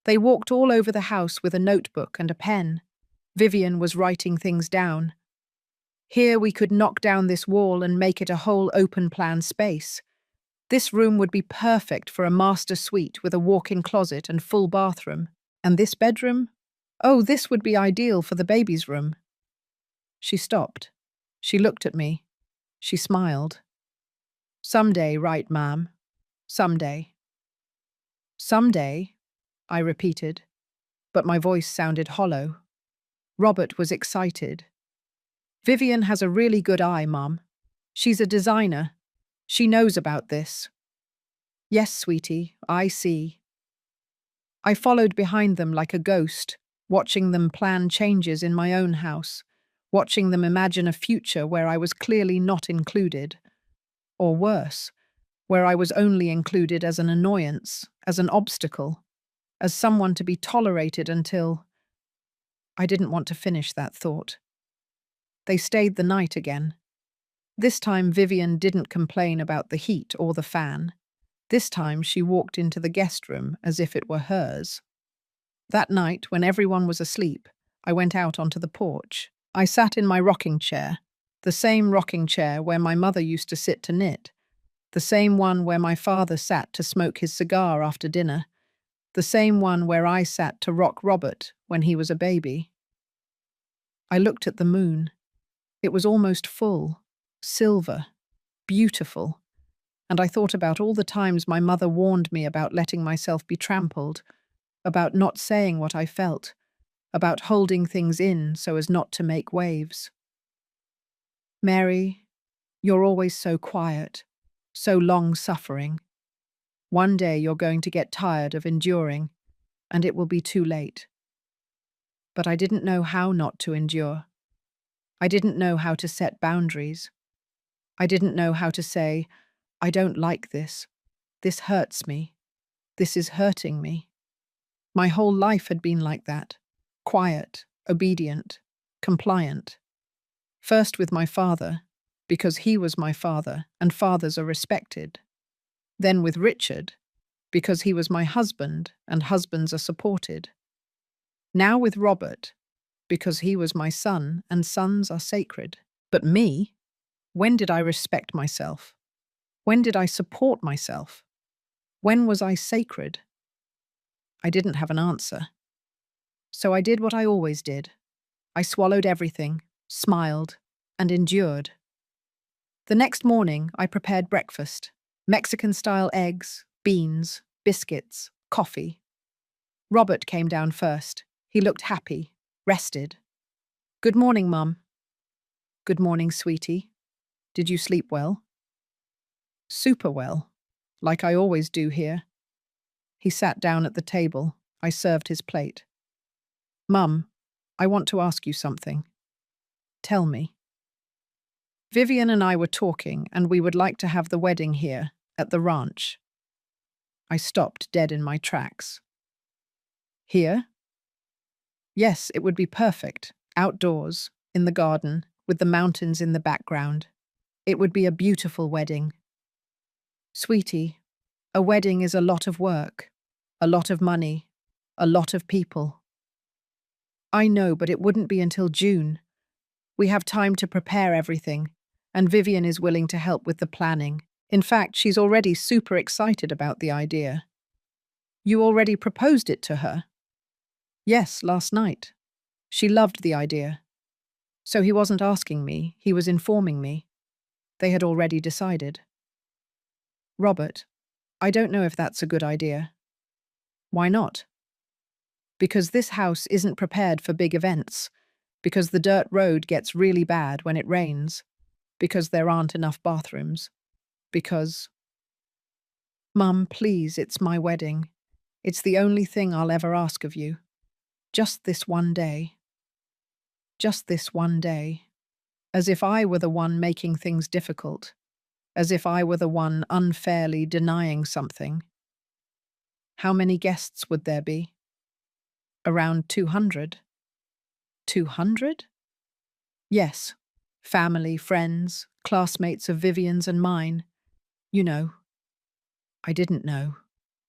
They walked all over the house with a notebook and a pen. Vivian was writing things down. Here we could knock down this wall and make it a whole open-plan space. This room would be perfect for a master suite with a walk-in closet and full bathroom. And this bedroom? Oh, this would be ideal for the baby's room. She stopped. She looked at me. She smiled. Someday, right, ma'am? Someday. Someday, I repeated, but my voice sounded hollow. Robert was excited. Vivian has a really good eye, Mum. She's a designer. She knows about this. Yes, sweetie, I see. I followed behind them like a ghost, watching them plan changes in my own house, watching them imagine a future where I was clearly not included. Or worse, where I was only included as an annoyance, as an obstacle, as someone to be tolerated until… I didn't want to finish that thought. They stayed the night again. This time Vivian didn't complain about the heat or the fan. This time she walked into the guest room as if it were hers. That night, when everyone was asleep, I went out onto the porch. I sat in my rocking chair, the same rocking chair where my mother used to sit to knit, the same one where my father sat to smoke his cigar after dinner, the same one where I sat to rock Robert when he was a baby. I looked at the moon. It was almost full, silver, beautiful, and I thought about all the times my mother warned me about letting myself be trampled, about not saying what I felt, about holding things in so as not to make waves. Mary, you're always so quiet, so long-suffering. One day you're going to get tired of enduring, and it will be too late. But I didn't know how not to endure. I didn't know how to set boundaries. I didn't know how to say, I don't like this. This hurts me. This is hurting me. My whole life had been like that. Quiet, obedient, compliant. First with my father, because he was my father, and fathers are respected. Then with Richard, because he was my husband, and husbands are supported. Now with Robert, because he was my son, and sons are sacred. But me? When did I respect myself? When did I support myself? When was I sacred? I didn't have an answer. So I did what I always did. I swallowed everything, smiled, and endured. The next morning, I prepared breakfast. Mexican-style eggs, beans, biscuits, coffee. Robert came down first. He looked happy, rested. Good morning, Mum. Good morning, sweetie. Did you sleep well? Super well, like I always do here. He sat down at the table. I served his plate. Mum, I want to ask you something. Tell me. Vivian and I were talking, and we would like to have the wedding here, at the ranch. I stopped dead in my tracks. Here? Yes, it would be perfect. Outdoors, in the garden, with the mountains in the background. It would be a beautiful wedding. Sweetie, a wedding is a lot of work, a lot of money, a lot of people. I know, but it wouldn't be until June. We have time to prepare everything, and Vivian is willing to help with the planning. In fact, she's already super excited about the idea. You already proposed it to her? Yes, last night. She loved the idea. So he wasn't asking me, he was informing me. They had already decided. Robert, I don't know if that's a good idea. Why not? Because this house isn't prepared for big events, because the dirt road gets really bad when it rains, because there aren't enough bathrooms, because… Mum, please, it's my wedding. It's the only thing I'll ever ask of you. Just this one day. Just this one day. As if I were the one making things difficult. As if I were the one unfairly denying something. How many guests would there be? Around 200. 200? Yes. Family, friends, classmates of Vivian's and mine. You know. I didn't know.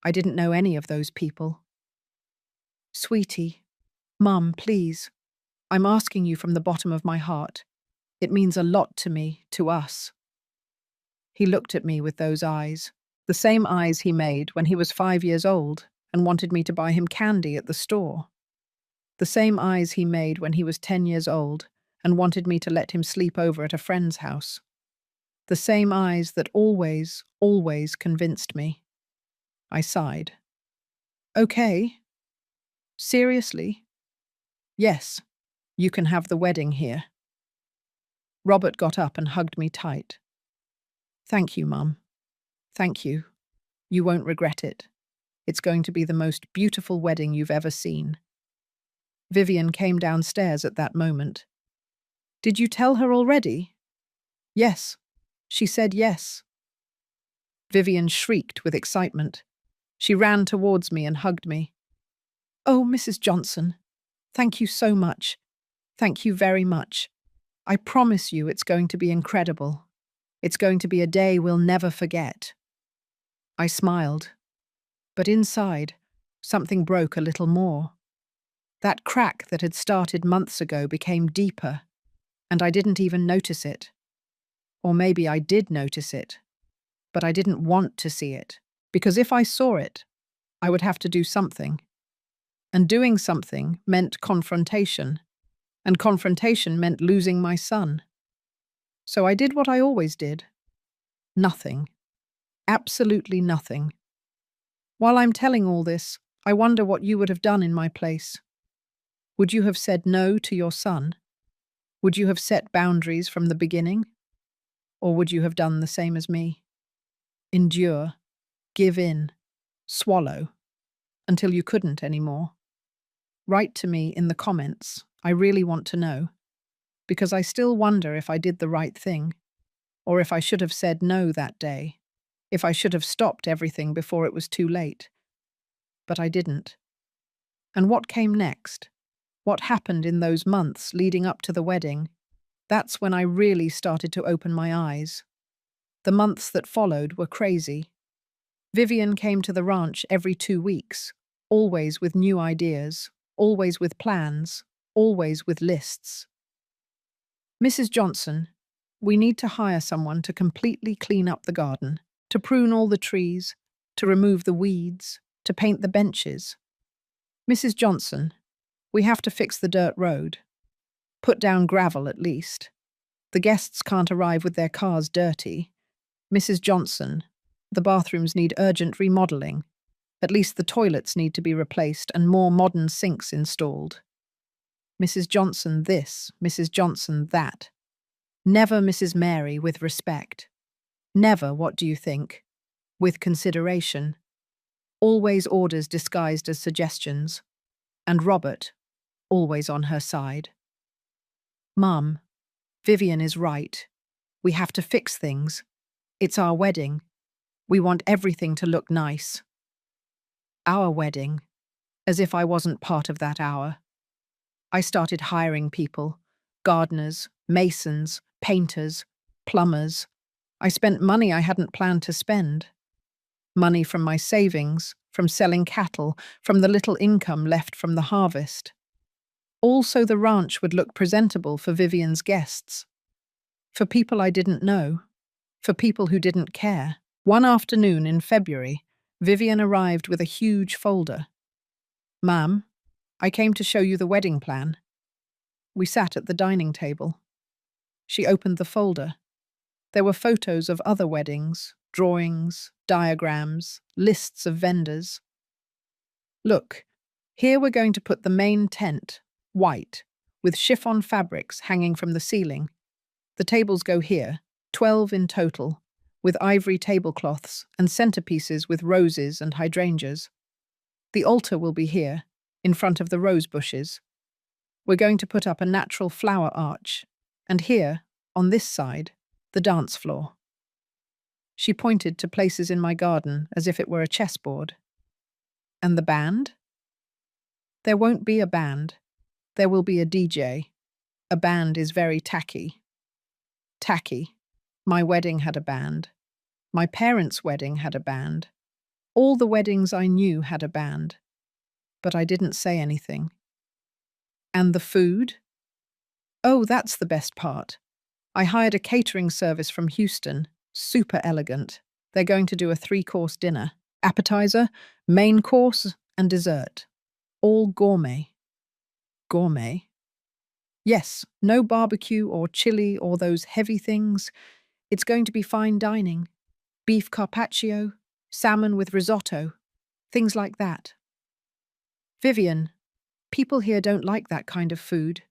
I didn't know any of those people. Sweetie, Mum, please. I'm asking you from the bottom of my heart. It means a lot to me, to us. He looked at me with those eyes, the same eyes he made when he was 5 years old and wanted me to buy him candy at the store. The same eyes he made when he was 10 years old and wanted me to let him sleep over at a friend's house. The same eyes that always, always convinced me. I sighed. Okay. Seriously? Yes, you can have the wedding here. Robert got up and hugged me tight. Thank you, Mum. Thank you. You won't regret it. It's going to be the most beautiful wedding you've ever seen. Vivian came downstairs at that moment. Did you tell her already? Yes. She said yes. Vivian shrieked with excitement. She ran towards me and hugged me. Oh, Mrs. Johnson, thank you so much. Thank you very much. I promise you it's going to be incredible. It's going to be a day we'll never forget. I smiled, but inside, something broke a little more. That crack that had started months ago became deeper, and I didn't even notice it. Or maybe I did notice it, but I didn't want to see it, because if I saw it, I would have to do something. And doing something meant confrontation, and confrontation meant losing my son. So I did what I always did. Nothing. Absolutely nothing. While I'm telling all this, I wonder what you would have done in my place. Would you have said no to your son? Would you have set boundaries from the beginning? Or would you have done the same as me? Endure, give in, swallow, until you couldn't anymore. Write to me in the comments. I really want to know. Because I still wonder if I did the right thing, or if I should have said no that day, if I should have stopped everything before it was too late. But I didn't. And what came next? What happened in those months leading up to the wedding? That's when I really started to open my eyes. The months that followed were crazy. Vivian came to the ranch every 2 weeks, always with new ideas, always with plans, always with lists. Mrs. Johnson, we need to hire someone to completely clean up the garden, to prune all the trees, to remove the weeds, to paint the benches. Mrs. Johnson, we have to fix the dirt road. Put down gravel at least. The guests can't arrive with their cars dirty. Mrs. Johnson, the bathrooms need urgent remodeling. At least the toilets need to be replaced and more modern sinks installed. Mrs. Johnson this, Mrs. Johnson that. Never Mrs. Mary with respect. Never, what do you think? With consideration. Always orders disguised as suggestions. And Robert, always on her side. Mum, Vivian is right. We have to fix things. It's our wedding. We want everything to look nice. Our wedding, as if I wasn't part of that hour. I started hiring people, gardeners, masons, painters, plumbers. I spent money I hadn't planned to spend. Money from my savings, from selling cattle, from the little income left from the harvest. Also, the ranch would look presentable for Vivian's guests. For people I didn't know. For people who didn't care. One afternoon in February, Vivian arrived with a huge folder. "Ma'am, I came to show you the wedding plan." We sat at the dining table. She opened the folder. There were photos of other weddings, drawings, diagrams, lists of vendors. "Look, here we're going to put the main tent, white, with chiffon fabrics hanging from the ceiling. The tables go here, 12 in total, with ivory tablecloths and centerpieces with roses and hydrangeas. The altar will be here, in front of the rose bushes. We're going to put up a natural flower arch, and here, on this side, the dance floor." She pointed to places in my garden as if it were a chessboard. "And the band?" "There won't be a band. There will be a DJ. A band is very tacky." Tacky. My wedding had a band. My parents' wedding had a band. All the weddings I knew had a band. But I didn't say anything. "And the food?" "Oh, that's the best part. I hired a catering service from Houston, super elegant. They're going to do a 3-course dinner. Appetizer, main course, and dessert. All gourmet." "Gourmet?" "Yes, no barbecue or chili or those heavy things. It's going to be fine dining. Beef carpaccio, salmon with risotto, things like that." "Vivian, people here don't like that kind of food.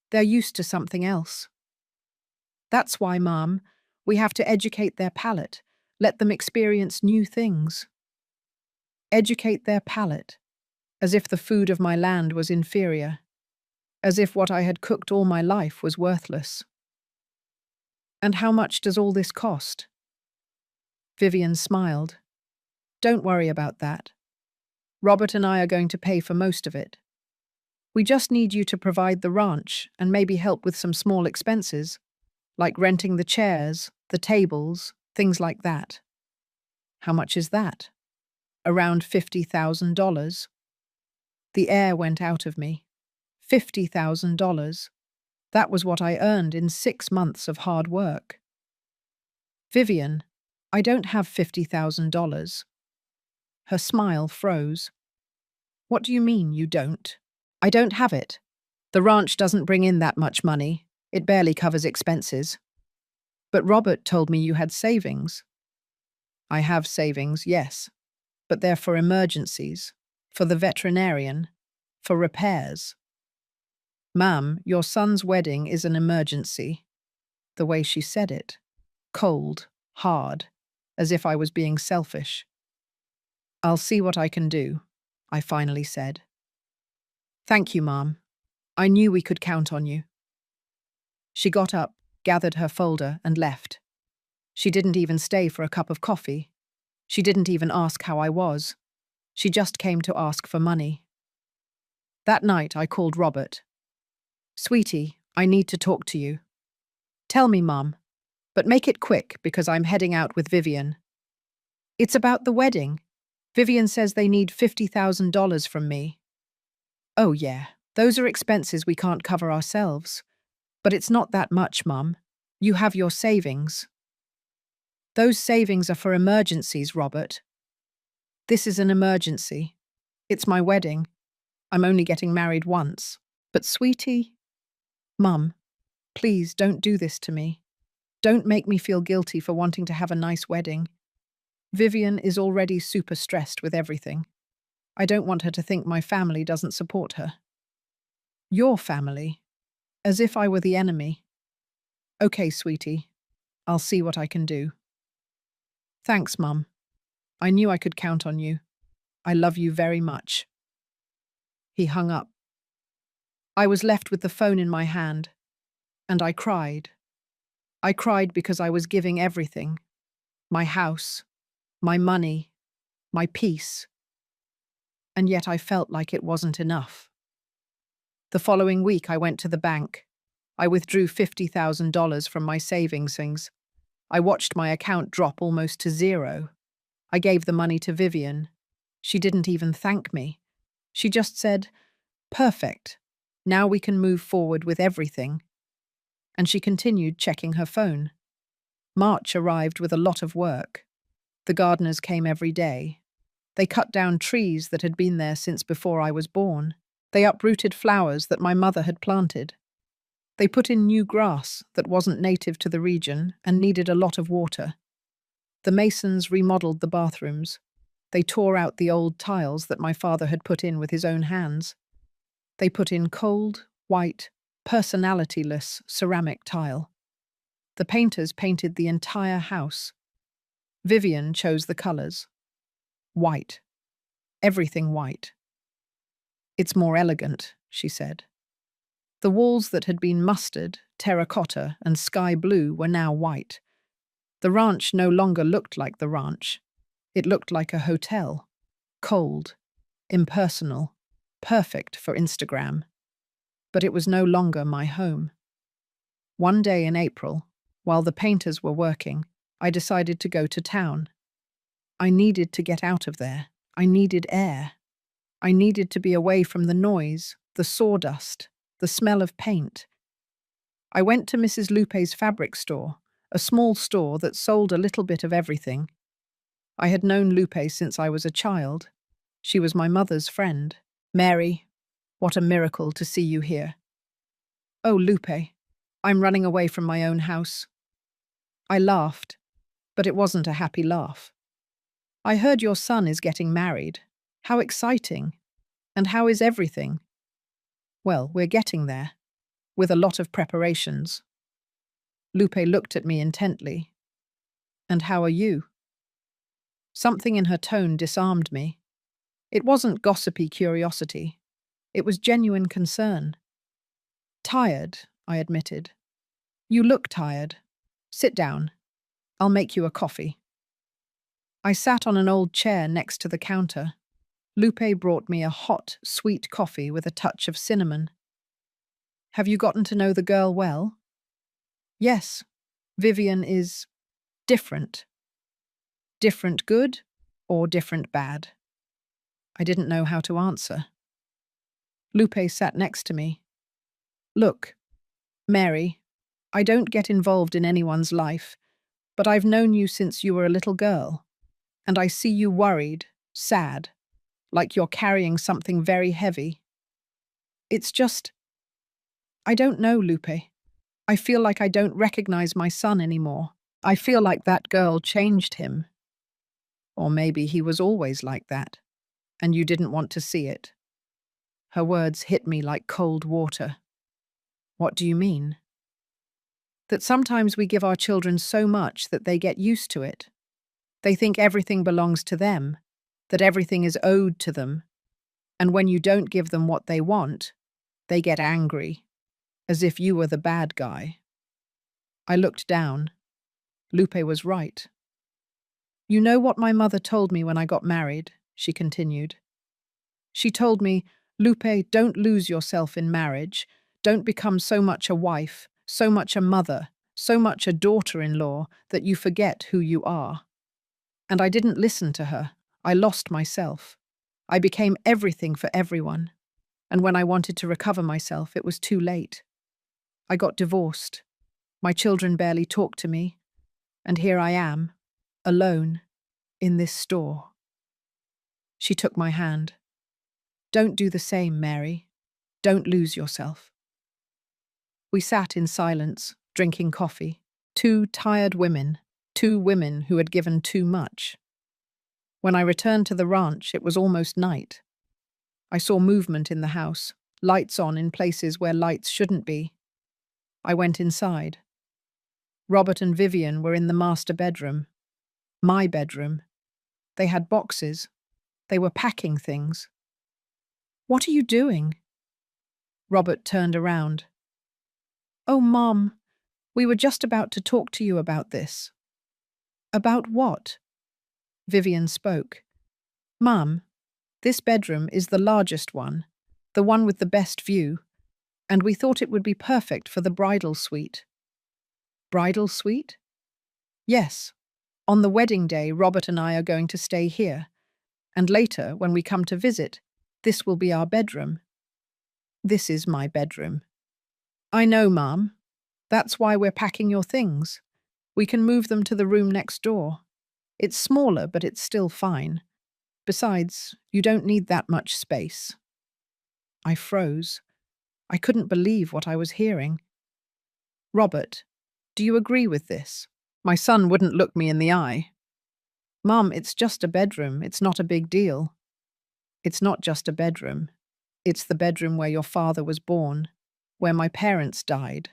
They're used to something else." "That's why, Mom, we have to educate their palate, let them experience new things." Educate their palate, as if the food of my land was inferior, as if what I had cooked all my life was worthless. "And how much does all this cost?" Vivian smiled. "Don't worry about that. Robert and I are going to pay for most of it. We just need you to provide the ranch and maybe help with some small expenses, like renting the chairs, the tables, things like that." "How much is that?" "Around $50,000. The air went out of me. $50,000. That was what I earned in 6 months of hard work. "Vivian, I don't have $50,000. Her smile froze. "What do you mean you don't?" "I don't have it. The ranch doesn't bring in that much money. It barely covers expenses." "But Robert told me you had savings." "I have savings, yes. But they're for emergencies, for the veterinarian, for repairs." "Ma'am, your son's wedding is an emergency." The way she said it. Cold, hard, as if I was being selfish. "I'll see what I can do," I finally said. "Thank you, Mom. I knew we could count on you." She got up, gathered her folder, and left. She didn't even stay for a cup of coffee. She didn't even ask how I was. She just came to ask for money. That night, I called Robert. "Sweetie, I need to talk to you." "Tell me, Mom, but make it quick because I'm heading out with Vivian." "It's about the wedding. Vivian says they need $50,000 from me." "Oh yeah, those are expenses we can't cover ourselves. But it's not that much, Mum. You have your savings." "Those savings are for emergencies, Robert." "This is an emergency. It's my wedding. I'm only getting married once. But sweetie..." "Mum, please don't do this to me. Don't make me feel guilty for wanting to have a nice wedding. Vivian is already super stressed with everything. I don't want her to think my family doesn't support her." "Your family? As if I were the enemy." "Okay, sweetie. I'll see what I can do." "Thanks, Mum. I knew I could count on you. I love you very much." He hung up. I was left with the phone in my hand, and I cried. I cried because I was giving everything. My house, my money, my peace. and yet I felt like it wasn't enough. The following week, I went to the bank. I withdrew $50,000 from my savings. I watched my account drop almost to zero. I gave the money to Vivian. She didn't even thank me. She just said, "Perfect. Now we can move forward with everything." And she continued checking her phone. March arrived with a lot of work. The gardeners came every day. They cut down trees that had been there since before I was born. They uprooted flowers that my mother had planted. They put in new grass that wasn't native to the region and needed a lot of water. The masons remodeled the bathrooms. They tore out the old tiles that my father had put in with his own hands. They put in cold, white, personalityless ceramic tile. The painters painted the entire house. Vivian chose the colors. White. Everything white. "It's more elegant," she said. The walls that had been mustard, terracotta, and sky blue were now white. The ranch no longer looked like the ranch. It looked like a hotel. Cold, impersonal, perfect for Instagram. But it was no longer my home. One day in April, while the painters were working, I decided to go to town. I needed to get out of there. I needed air. I needed to be away from the noise, the sawdust, the smell of paint. I went to Mrs. Lupe's fabric store, a small store that sold a little bit of everything. I had known Lupe since I was a child. She was my mother's friend. "Mary, what a miracle to see you here." "Oh, Lupe, I'm running away from my own house." I laughed, but it wasn't a happy laugh. "I heard your son is getting married. How exciting. And how is everything?" "Well, we're getting there, with a lot of preparations." Lupe looked at me intently. "And how are you?" Something in her tone disarmed me. It wasn't gossipy curiosity. It was genuine concern. "Tired," I admitted. "You look tired. Sit down. I'll make you a coffee." I sat on an old chair next to the counter. Lupe brought me a hot, sweet coffee with a touch of cinnamon. "Have you gotten to know the girl well?" "Yes. Vivian is different." "Different good or different bad?" I didn't know how to answer. Lupe sat next to me. "Look, Mary, I don't get involved in anyone's life, but I've known you since you were a little girl, and I see you worried, sad, like you're carrying something very heavy. It's just, I don't know, Lupe. I feel like I don't recognize my son anymore. I feel like that girl changed him. Or maybe he was always like that, and you didn't want to see it." Her words hit me like cold water. "What do you mean?" "That sometimes we give our children so much that they get used to it. They think everything belongs to them, that everything is owed to them, and when you don't give them what they want, they get angry, as if you were the bad guy." I looked down. Lupe was right. "You know what my mother told me when I got married?" she continued. "She told me, 'Lupe, don't lose yourself in marriage. Don't become so much a wife, so much a mother, so much a daughter-in-law that you forget who you are.' And I didn't listen to her. I lost myself. I became everything for everyone. And when I wanted to recover myself, it was too late. I got divorced. My children barely talk to me. And here I am, alone, in this store." She took my hand. "Don't do the same, Mary. Don't lose yourself." We sat in silence, drinking coffee. Two tired women, two women who had given too much. When I returned to the ranch, it was almost night. I saw movement in the house, lights on in places where lights shouldn't be. I went inside. Robert and Vivian were in the master bedroom. My bedroom. They had boxes. They were packing things. "What are you doing?" Robert turned around. "Oh, Mom, we were just about to talk to you about this." "About what?" Vivian spoke. "Mum, This bedroom is the largest one, the one with the best view, and we thought it would be perfect for the bridal suite. Bridal suite? Yes. On the wedding day, Robert and I are going to stay here, and later, when we come to visit, this will be our bedroom. This is my bedroom. I know, Mom. That's why we're packing your things. We can move them to the room next door. It's smaller, but it's still fine. Besides, you don't need that much space. I froze. I couldn't believe what I was hearing. Robert, do you agree with this? My son wouldn't look me in the eye. Mum, it's just a bedroom. It's not a big deal. It's not just a bedroom. It's the bedroom where your father was born, where my parents died,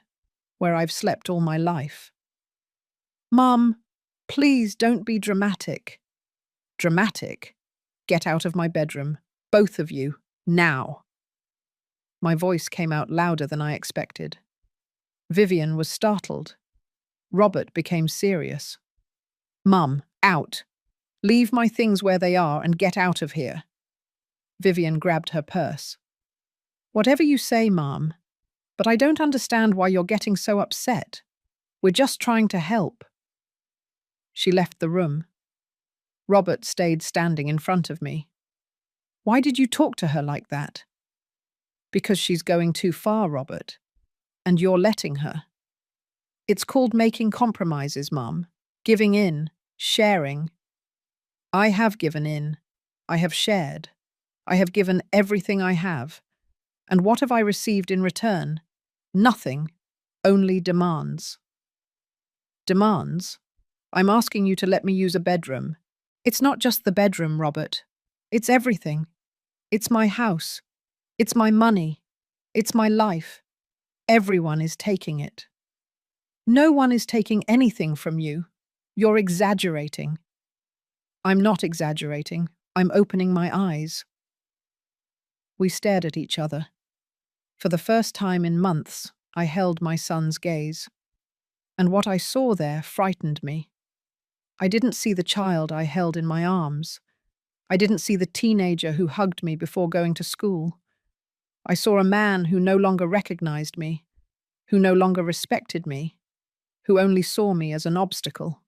where I've slept all my life. Mum, please don't be dramatic. Dramatic? Get out of my bedroom, both of you, now. My voice came out louder than I expected. Vivian was startled. Robert became serious. Mum, out. Leave my things where they are and get out of here. Vivian grabbed her purse. Whatever you say, Mom, but I don't understand why you're getting so upset. We're just trying to help. She left the room. Robert stayed standing in front of me. Why did you talk to her like that? Because she's going too far, Robert, and you're letting her. It's called making compromises, Mum. Giving in, sharing. I have given in. I have shared. I have given everything I have. And what have I received in return? Nothing. Only demands. Demands? I'm asking you to let me use a bedroom. It's not just the bedroom, Robert. It's everything. It's my house. It's my money. It's my life. Everyone is taking it. No one is taking anything from you. You're exaggerating. I'm not exaggerating. I'm opening my eyes. We stared at each other. For the first time in months, I held my son's gaze. And what I saw there frightened me. I didn't see the child I held in my arms. I didn't see the teenager who hugged me before going to school. I saw a man who no longer recognized me, who no longer respected me, who only saw me as an obstacle.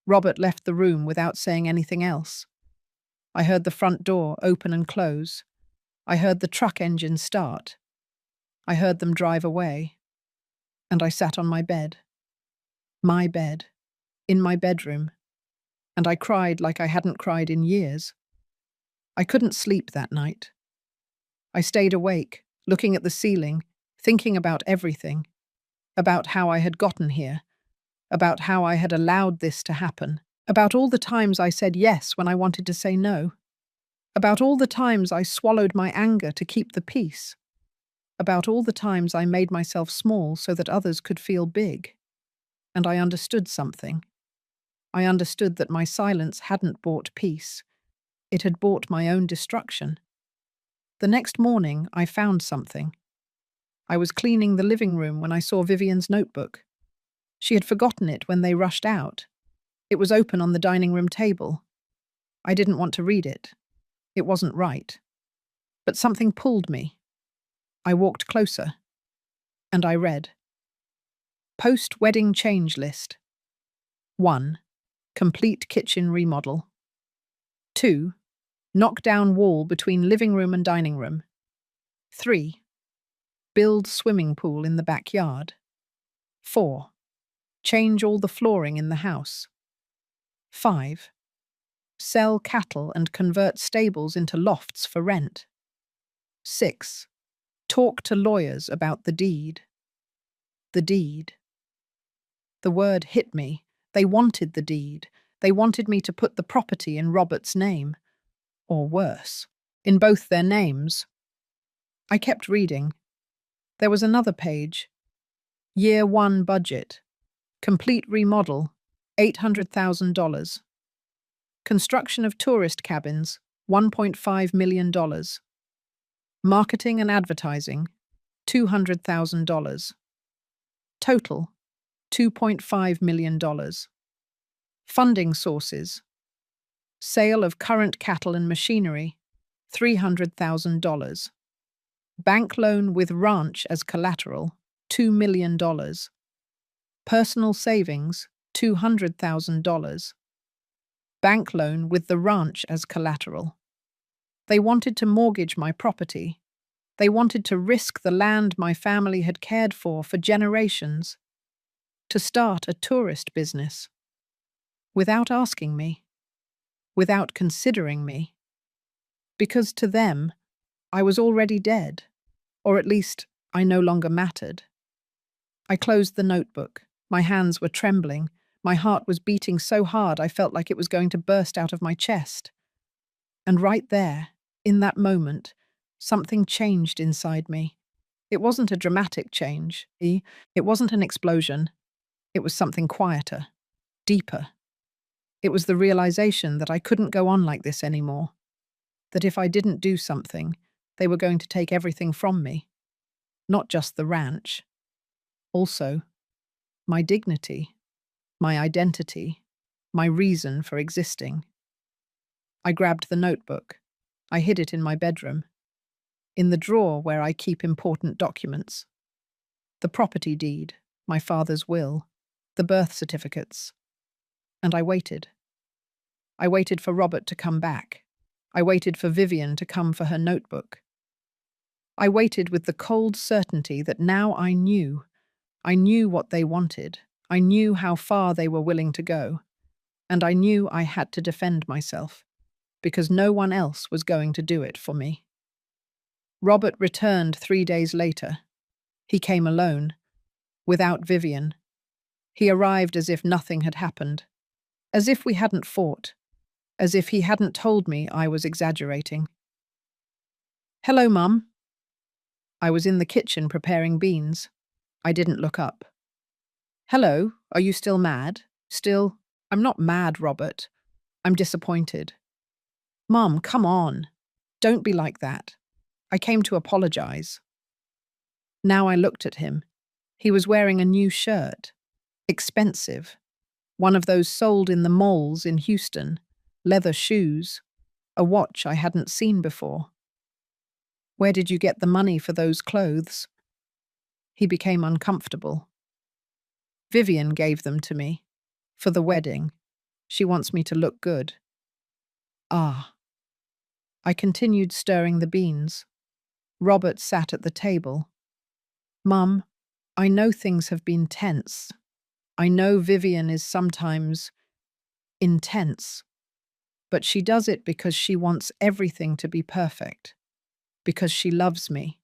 Robert left the room without saying anything else. I heard the front door open and close. I heard the truck engine start. I heard them drive away. And I sat on my bed. My bed. In my bedroom. And I cried like I hadn't cried in years. I couldn't sleep that night. I stayed awake, looking at the ceiling, thinking about everything. About how I had gotten here. About how I had allowed this to happen. About all the times I said yes when I wanted to say no. About all the times I swallowed my anger to keep the peace. About all the times I made myself small so that others could feel big. And I understood something. I understood that my silence hadn't bought peace. It had bought my own destruction. The next morning, I found something. I was cleaning the living room when I saw Vivian's notebook. She had forgotten it when they rushed out. It was open on the dining room table. I didn't want to read it. It wasn't right. But something pulled me. I walked closer. And I read. Post-wedding change list. 1. Complete kitchen remodel. 2. Knock down wall between living room and dining room. 3. Build swimming pool in the backyard. 4. Change all the flooring in the house. 5. Sell cattle and convert stables into lofts for rent. 6. Talk to lawyers about the deed. The deed. The word hit me. They wanted the deed. They wanted me to put the property in Robert's name. Or worse, in both their names. I kept reading. There was another page. Year 1 budget. Complete remodel, $800,000. Construction of tourist cabins, $1.5 million. Marketing and advertising, $200,000. Total, $2.5 million. Funding sources. Sale of current cattle and machinery, $300,000. Bank loan with ranch as collateral, $2 million. Personal savings, $200,000. Bank loan with the ranch as collateral. They wanted to mortgage my property. They wanted to risk the land my family had cared for generations, to start a tourist business. Without asking me, without considering me. Because to them, I was already dead, or at least I no longer mattered. I closed the notebook. My hands were trembling. My heart was beating so hard I felt like it was going to burst out of my chest. And right there, in that moment, something changed inside me. It wasn't a dramatic change. It wasn't an explosion. It was something quieter, deeper. It was the realization that I couldn't go on like this anymore. That if I didn't do something, they were going to take everything from me. Not just the ranch. Also, my dignity, my identity, my reason for existing. I grabbed the notebook. I hid it in my bedroom, in the drawer where I keep important documents. The property deed, my father's will, the birth certificates. And I waited. I waited for Robert to come back. I waited for Vivian to come for her notebook. I waited with the cold certainty that now I knew. I knew what they wanted. I knew how far they were willing to go. And I knew I had to defend myself, because no one else was going to do it for me. Robert returned 3 days later. He came alone, without Vivian. He arrived as if nothing had happened, as if we hadn't fought, as if he hadn't told me I was exaggerating. "Hello, Mum." I was in the kitchen preparing beans. I didn't look up. "Hello, are you still mad? Still?" "I'm not mad, Robert. I'm disappointed." "Mum, come on. Don't be like that. I came to apologize." Now I looked at him. He was wearing a new shirt. Expensive. One of those sold in the malls in Houston. Leather shoes. A watch I hadn't seen before. "Where did you get the money for those clothes?" He became uncomfortable. "Vivian gave them to me. For the wedding. She wants me to look good." "Ah." I continued stirring the beans. Robert sat at the table. "Mum, I know things have been tense. I know Vivian is sometimes intense. But she does it because she wants everything to be perfect. Because she loves me.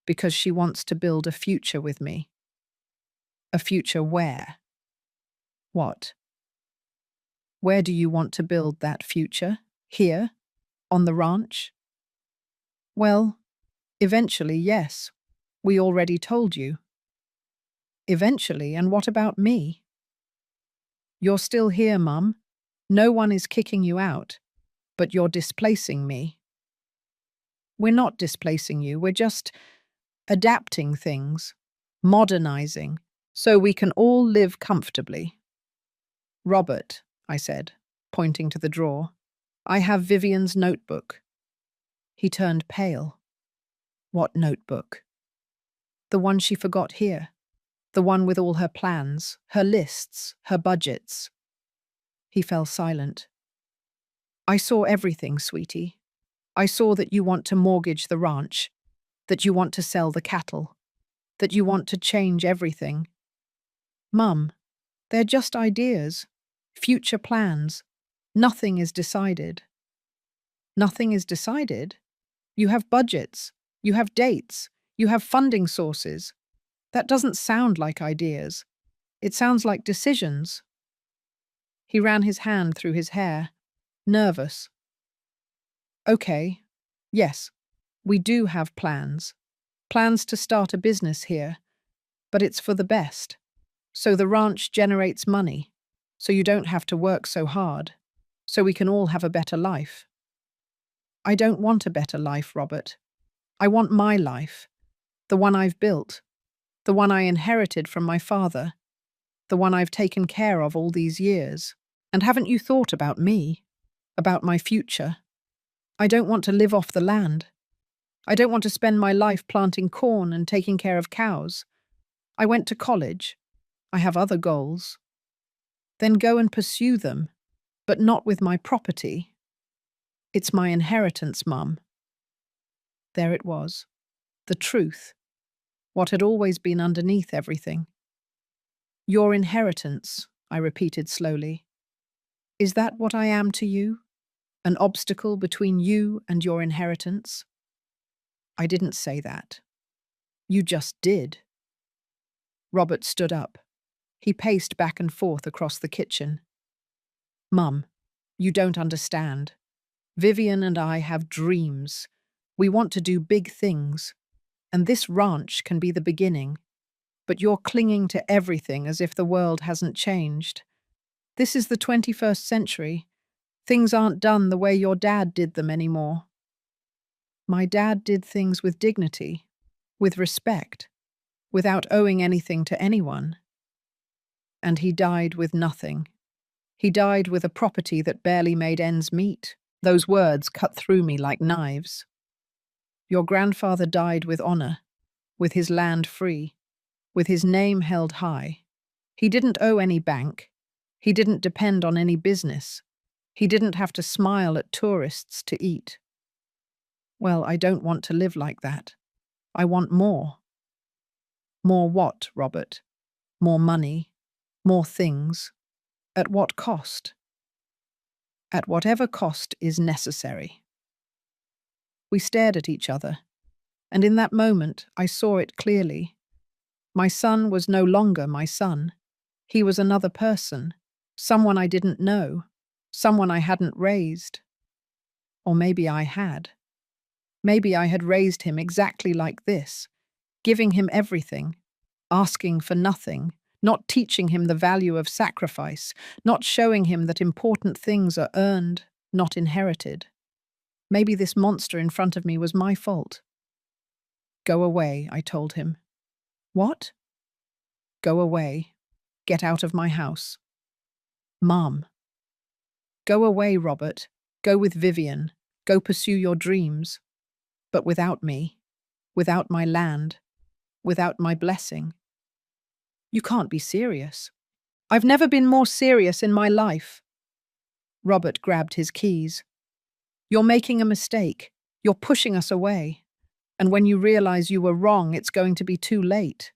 Because she wants to build a future with me." "A future where?" "What? Where do you want to build that future? Here? On the ranch?" "Well, eventually, yes. We already told you." "Eventually, and what about me?" "You're still here, Mum. No one is kicking you out, but you're displacing me." "We're not displacing you, we're just adapting things, modernizing, so we can all live comfortably." "Robert," I said, pointing to the drawer, "I have Vivian's notebook." He turned pale. "What notebook?" "The one she forgot here. The one with all her plans, her lists, her budgets." He fell silent. "I saw everything, sweetie. I saw that you want to mortgage the ranch, that you want to sell the cattle, that you want to change everything." "Mum, they're just ideas, future plans. Nothing is decided." "Nothing is decided? You have budgets, you have dates, you have funding sources. That doesn't sound like ideas. It sounds like decisions." He ran his hand through his hair, nervous. "Okay, yes, we do have plans. Plans to start a business here. But it's for the best. So the ranch generates money. So you don't have to work so hard. So we can all have a better life." "I don't want a better life, Robert. I want my life. The one I've built. The one I inherited from my father. The one I've taken care of all these years. And haven't you thought about me? About my future? I don't want to live off the land. I don't want to spend my life planting corn and taking care of cows. I went to college. I have other goals. Then go and pursue them, but not with my property. It's my inheritance, Mum. There it was. The truth. What had always been underneath everything. Your inheritance, I repeated slowly. Is that what I am to you? An obstacle between you and your inheritance? I didn't say that. You just did. Robert stood up. He paced back and forth across the kitchen. Mum, you don't understand. Vivian and I have dreams. We want to do big things. And this ranch can be the beginning. But you're clinging to everything as if the world hasn't changed. This is the 21st century. Things aren't done the way your dad did them anymore. My dad did things with dignity, with respect, without owing anything to anyone. And he died with nothing. He died with a property that barely made ends meet. Those words cut through me like knives. Your grandfather died with honor, with his land free, with his name held high. He didn't owe any bank. He didn't depend on any business. He didn't have to smile at tourists to eat. Well, I don't want to live like that. I want more. More what, Robert? More money? More things? At what cost? At whatever cost is necessary. We stared at each other, and in that moment I saw it clearly. My son was no longer my son. He was another person, someone I didn't know, someone I hadn't raised. Or maybe I had. Maybe I had raised him exactly like this, giving him everything, asking for nothing, not teaching him the value of sacrifice, not showing him that important things are earned, not inherited. Maybe this monster in front of me was my fault. Go away, I told him. What? Go away. Get out of my house. Mom. Go away, Robert. Go with Vivian. Go pursue your dreams. But without me. Without my land. Without my blessing. You can't be serious. I've never been more serious in my life. Robert grabbed his keys. You're making a mistake. You're pushing us away. And when you realize you were wrong, it's going to be too late.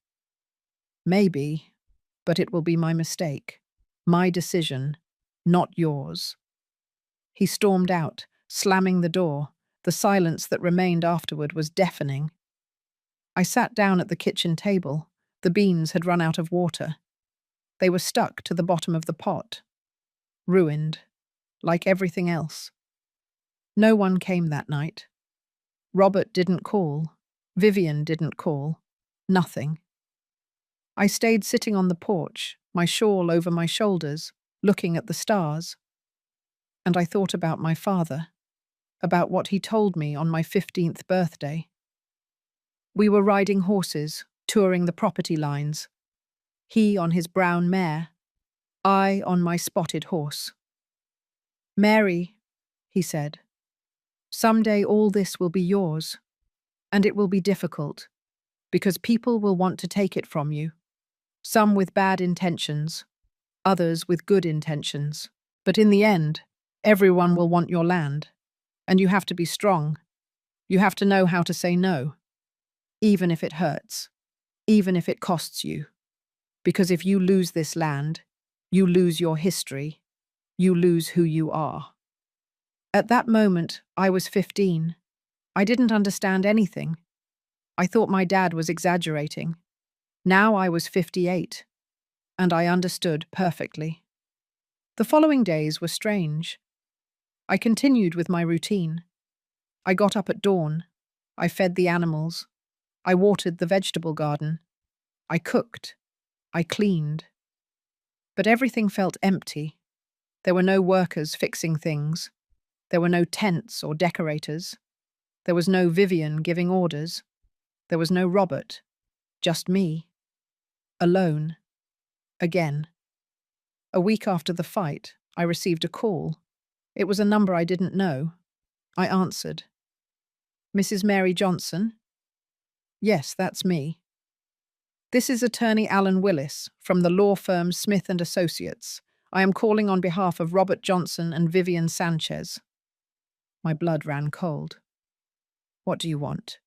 Maybe, but it will be my mistake. My decision, not yours. He stormed out, slamming the door. The silence that remained afterward was deafening. I sat down at the kitchen table. The beans had run out of water. They were stuck to the bottom of the pot. Ruined, like everything else. No one came that night. Robert didn't call. Vivian didn't call. Nothing. I stayed sitting on the porch, my shawl over my shoulders, looking at the stars. And I thought about my father, about what he told me on my 15th birthday. We were riding horses, touring the property lines. He on his brown mare, I on my spotted horse. Mary, he said, someday all this will be yours, and it will be difficult, because people will want to take it from you, some with bad intentions, others with good intentions. But in the end, everyone will want your land, and you have to be strong. You have to know how to say no, even if it hurts, even if it costs you. Because if you lose this land, you lose your history, you lose who you are. At that moment, I was 15. I didn't understand anything. I thought my dad was exaggerating. Now I was 58, and I understood perfectly. The following days were strange. I continued with my routine. I got up at dawn. I fed the animals. I watered the vegetable garden. I cooked. I cleaned. But everything felt empty. There were no workers fixing things. There were no tents or decorators. There was no Vivian giving orders. There was no Robert. Just me. Alone. Again. A week after the fight, I received a call. It was a number I didn't know. I answered. Mrs. Mary Johnson? Yes, that's me. This is Attorney Alan Willis from the law firm Smith and Associates. I am calling on behalf of Robert Johnson and Vivian Sanchez. My blood ran cold. What do you want?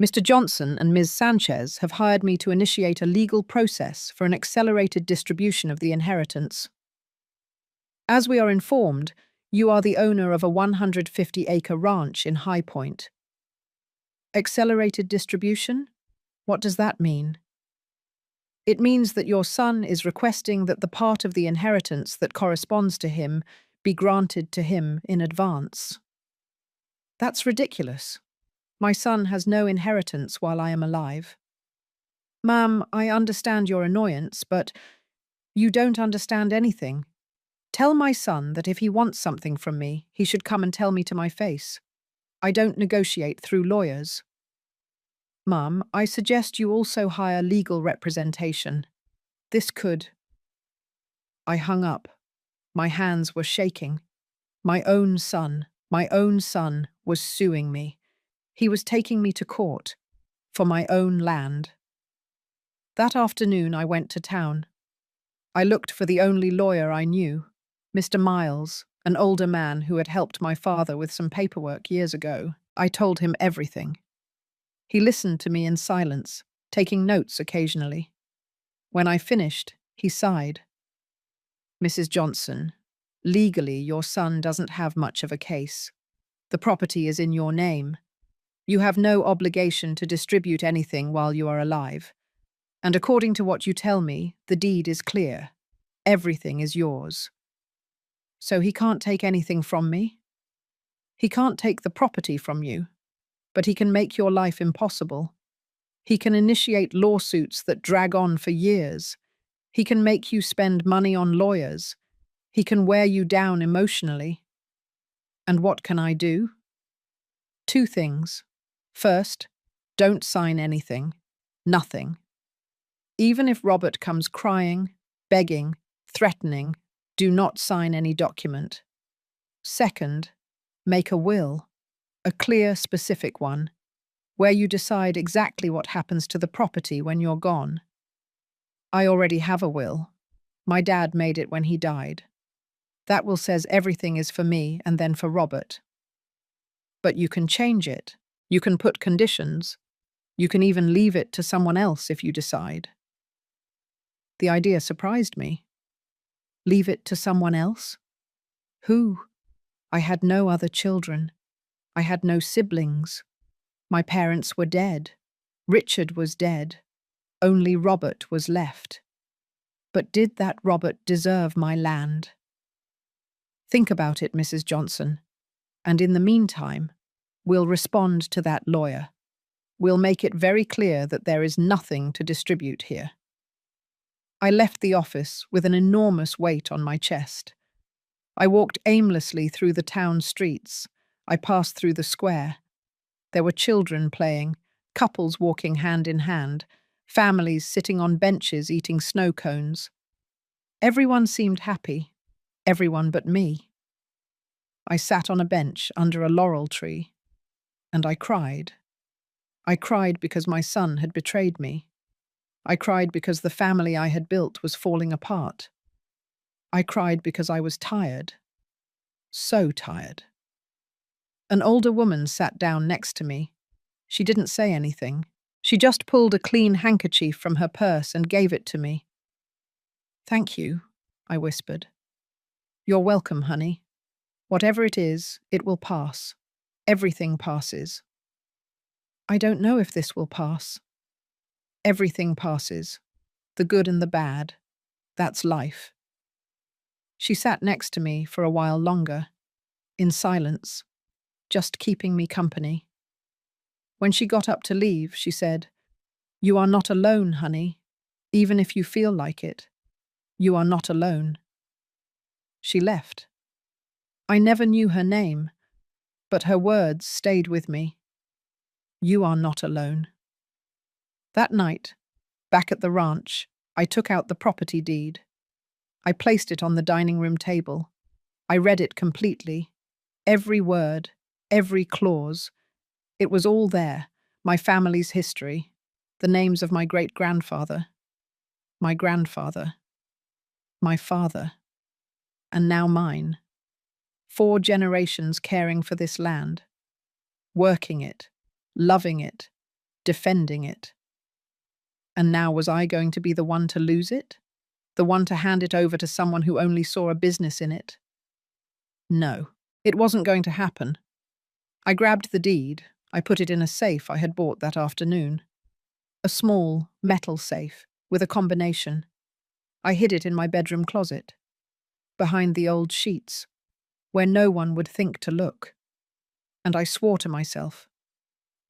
Mr. Johnson and Ms. Sanchez have hired me to initiate a legal process for an accelerated distribution of the inheritance. As we are informed, you are the owner of a 150-acre ranch in High Point. Accelerated distribution? What does that mean? It means that your son is requesting that the part of the inheritance that corresponds to him be granted to him in advance. That's ridiculous. My son has no inheritance while I am alive. Ma'am, I understand your annoyance, but you don't understand anything. Tell my son that if he wants something from me, he should come and tell me to my face. I don't negotiate through lawyers. Mum, I suggest you also hire legal representation. This could... I hung up. My hands were shaking. My own son was suing me. He was taking me to court for my own land. That afternoon I went to town. I looked for the only lawyer I knew, Mr. Miles, an older man who had helped my father with some paperwork years ago. I told him everything. He listened to me in silence, taking notes occasionally. When I finished, he sighed. Mrs. Johnson, legally your son doesn't have much of a case. The property is in your name. You have no obligation to distribute anything while you are alive. And according to what you tell me, the deed is clear. Everything is yours. So he can't take anything from me? He can't take the property from you, but he can make your life impossible. He can initiate lawsuits that drag on for years. He can make you spend money on lawyers. He can wear you down emotionally. And what can I do? 2 things. First, don't sign anything. Nothing. Even if Robert comes crying, begging, threatening, do not sign any document. Second, make a will, a clear, specific one, where you decide exactly what happens to the property when you're gone. I already have a will. My dad made it when he died. That will says everything is for me and then for Robert. But you can change it. You can put conditions. You can even leave it to someone else if you decide. The idea surprised me. Leave it to someone else? Who? I had no other children. I had no siblings. My parents were dead. Richard was dead. Only Robert was left. But did that Robert deserve my land? Think about it, Mrs. Johnson. And in the meantime, we'll respond to that lawyer. We'll make it very clear that there is nothing to distribute here. I left the office with an enormous weight on my chest. I walked aimlessly through the town streets. I passed through the square. There were children playing, couples walking hand in hand, families sitting on benches eating snow cones. Everyone seemed happy, everyone but me. I sat on a bench under a laurel tree, and I cried. I cried because my son had betrayed me. I cried because the family I had built was falling apart. I cried because I was tired. So tired. An older woman sat down next to me. She didn't say anything. She just pulled a clean handkerchief from her purse and gave it to me. "Thank you," I whispered. "You're welcome, honey. Whatever it is, it will pass. Everything passes." "I don't know if this will pass." "Everything passes. The good and the bad. That's life." She sat next to me for a while longer, in silence, just keeping me company. When she got up to leave, she said, "You are not alone, honey. Even if you feel like it, you are not alone." She left. I never knew her name, but her words stayed with me. You are not alone. That night, back at the ranch, I took out the property deed. I placed it on the dining room table. I read it completely, every word, Every clause. It was all there. My family's history. The names of my great-grandfather. My grandfather. My father. And now mine. 4 generations caring for this land. Working it. Loving it. Defending it. And now was I going to be the one to lose it? The one to hand it over to someone who only saw a business in it? No, it wasn't going to happen. I grabbed the deed. I put it in a safe I had bought that afternoon. A small, metal safe, with a combination. I hid it in my bedroom closet, behind the old sheets, where no one would think to look. And I swore to myself,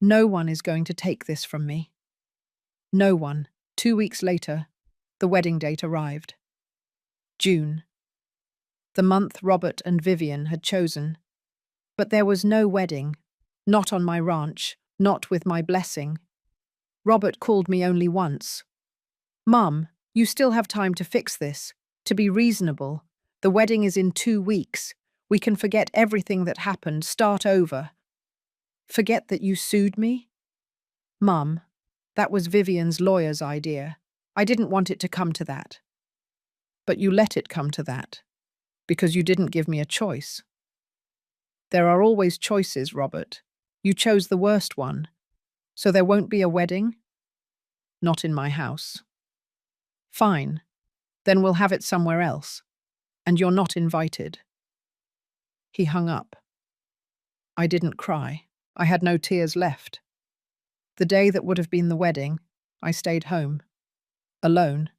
no one is going to take this from me. No one. 2 weeks later, the wedding date arrived. June. The month Robert and Vivian had chosen. But there was no wedding, not on my ranch, not with my blessing. Robert called me only once. "Mum, you still have time to fix this, to be reasonable. The wedding is in 2 weeks. We can forget everything that happened, start over." Forget that you sued me? Mum, that was Vivian's lawyer's idea. I didn't want it to come to that. But you let it come to that, because you didn't give me a choice. There are always choices, Robert. You chose the worst one. So there won't be a wedding? Not in my house. Fine. Then we'll have it somewhere else. And you're not invited. He hung up. I didn't cry. I had no tears left. The day that would have been the wedding, I stayed home. Alone.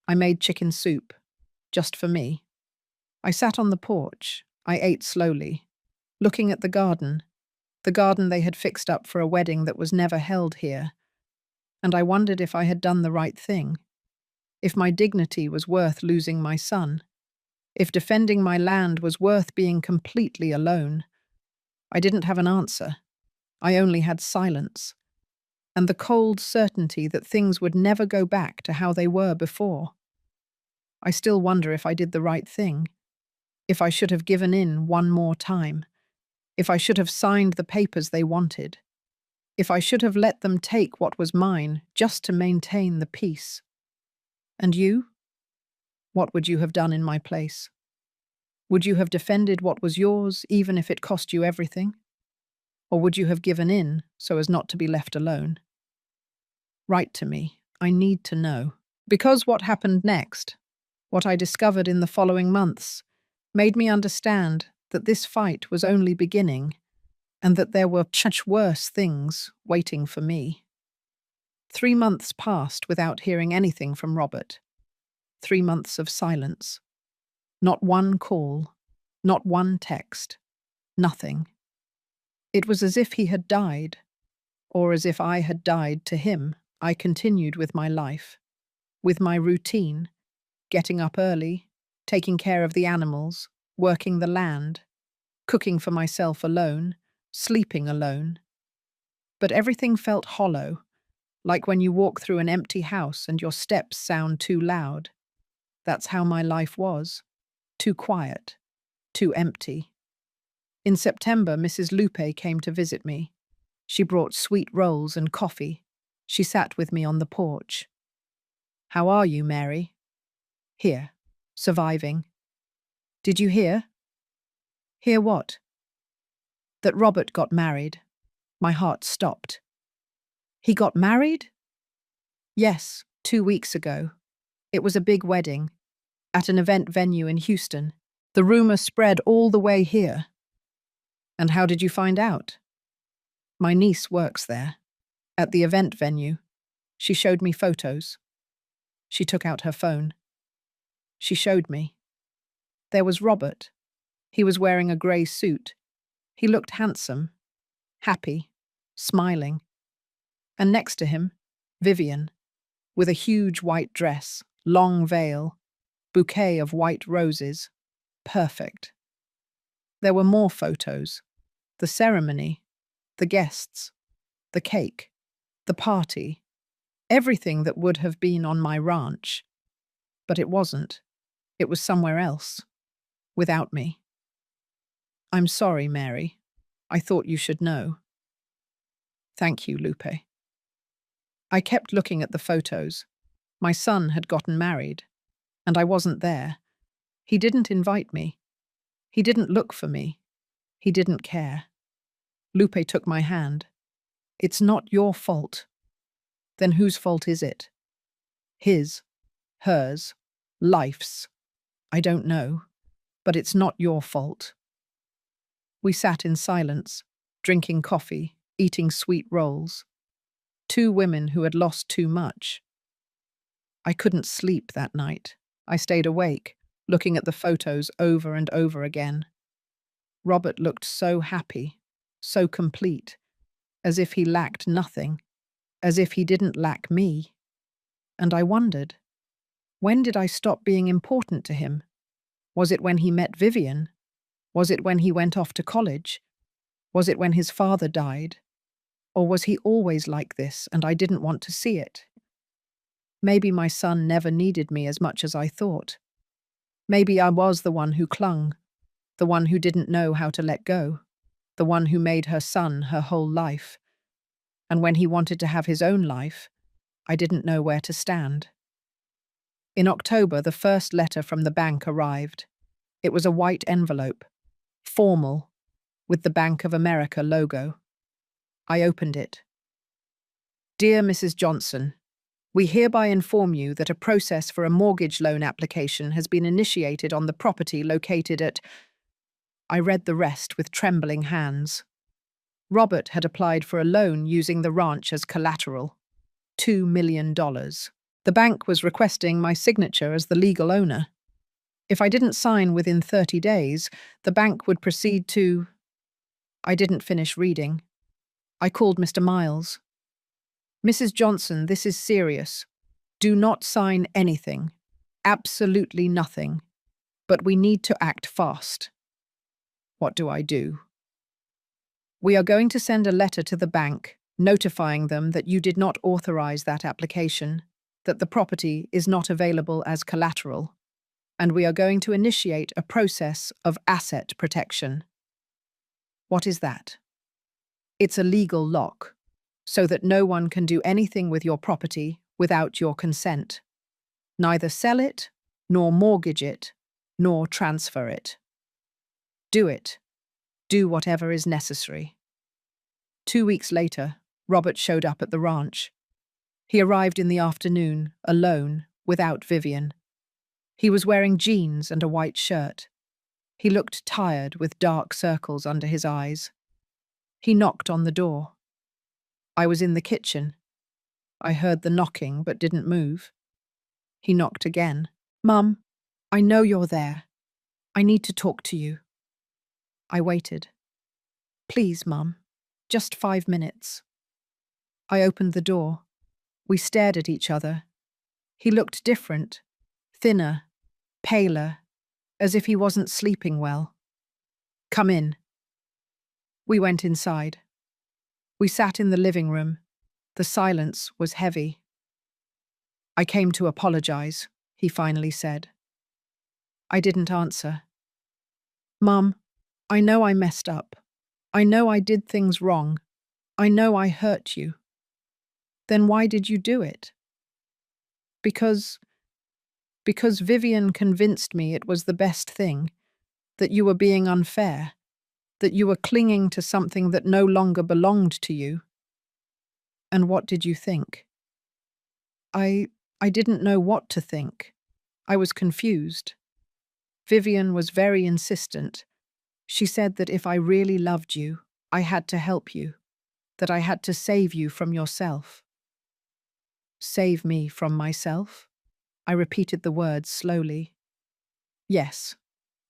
I made chicken soup. Just for me. I sat on the porch. I ate slowly. Looking at the garden they had fixed up for a wedding that was never held here, and I wondered if I had done the right thing, if my dignity was worth losing my son, if defending my land was worth being completely alone. I didn't have an answer. I only had silence, and the cold certainty that things would never go back to how they were before. I still wonder if I did the right thing, if I should have given in one more time. If I should have signed the papers they wanted, if I should have let them take what was mine just to maintain the peace. And you? What would you have done in my place? Would you have defended what was yours, even if it cost you everything? Or would you have given in so as not to be left alone? Write to me. I need to know. Because what happened next, what I discovered in the following months, made me understand that this fight was only beginning, and that there were much worse things waiting for me. 3 months passed without hearing anything from Robert. 3 months of silence. Not one call, not one text, nothing. It was as if he had died, or as if I had died to him. I continued with my life, with my routine, getting up early, taking care of the animals, working the land, cooking for myself alone, sleeping alone. But everything felt hollow, like when you walk through an empty house and your steps sound too loud. That's how my life was. Too quiet, too empty. In September, Mrs. Lupe came to visit me. She brought sweet rolls and coffee. She sat with me on the porch. "How are you, Mary?" "Here, surviving." "Did you hear?" "Hear what?" "That Robert got married." My heart stopped. "He got married?" "Yes, 2 weeks ago. It was a big wedding, at an event venue in Houston. The rumor spread all the way here." "And how did you find out?" "My niece works there, at the event venue. She showed me photos." She took out her phone. She showed me. There was Robert. He was wearing a grey suit. He looked handsome, happy, smiling. And next to him, Vivian, with a huge white dress, long veil, bouquet of white roses. Perfect. There were more photos. The ceremony, the guests, the cake, the party, everything that would have been on my ranch. But it wasn't. It was somewhere else, without me. "I'm sorry, Mary. I thought you should know. Thank you, Lupe. I kept looking at the photos. My son had gotten married, and I wasn't there. He didn't invite me. He didn't look for me. He didn't care. Lupe took my hand. It's not your fault. Then whose fault is it? His, hers, life's. I don't know, but it's not your fault. We sat in silence, drinking coffee, eating sweet rolls. Two women who had lost too much. I couldn't sleep that night. I stayed awake, looking at the photos over and over again. Robert looked so happy, so complete, as if he lacked nothing, as if he didn't lack me. And I wondered, when did I stop being important to him? Was it when he met Vivian? Was it when he went off to college? Was it when his father died? Or was he always like this and I didn't want to see it? Maybe my son never needed me as much as I thought. Maybe I was the one who clung, the one who didn't know how to let go, the one who made her son her whole life. And when he wanted to have his own life, I didn't know where to stand. In October, the first letter from the bank arrived. It was a white envelope, formal, with the Bank of America logo. I opened it. Dear Mrs. Johnson, we hereby inform you that a process for a mortgage loan application has been initiated on the property located at... I read the rest with trembling hands. Robert had applied for a loan using the ranch as collateral. $2 million. The bank was requesting my signature as the legal owner. If I didn't sign within 30 days, the bank would proceed to... I didn't finish reading. I called Mr. Miles. Mrs. Johnson, this is serious. Do not sign anything. Absolutely nothing. But we need to act fast. What do I do? We are going to send a letter to the bank, notifying them that you did not authorize that application, that the property is not available as collateral, and we are going to initiate a process of asset protection. What is that? It's a legal lock, so that no one can do anything with your property without your consent. Neither sell it, nor mortgage it, nor transfer it. Do it. Do whatever is necessary. 2 weeks later, Robert showed up at the ranch. He arrived in the afternoon, alone, without Vivian. He was wearing jeans and a white shirt. He looked tired with dark circles under his eyes. He knocked on the door. I was in the kitchen. I heard the knocking but didn't move. He knocked again. Mum, I know you're there. I need to talk to you. I waited. Please, Mum, just 5 minutes. I opened the door. We stared at each other. He looked different, thinner, paler, as if he wasn't sleeping well. Come in. We went inside. We sat in the living room. The silence was heavy. I came to apologize, he finally said. I didn't answer. Mum, I know I messed up. I know I did things wrong. I know I hurt you. Then why did you do it? Because Vivian convinced me it was the best thing, that you were being unfair, that you were clinging to something that no longer belonged to you. And what did you think? I didn't know what to think. I was confused. Vivian was very insistent. She said that if I really loved you, I had to help you, that I had to save you from yourself. Save me from myself? I repeated the words slowly. Yes.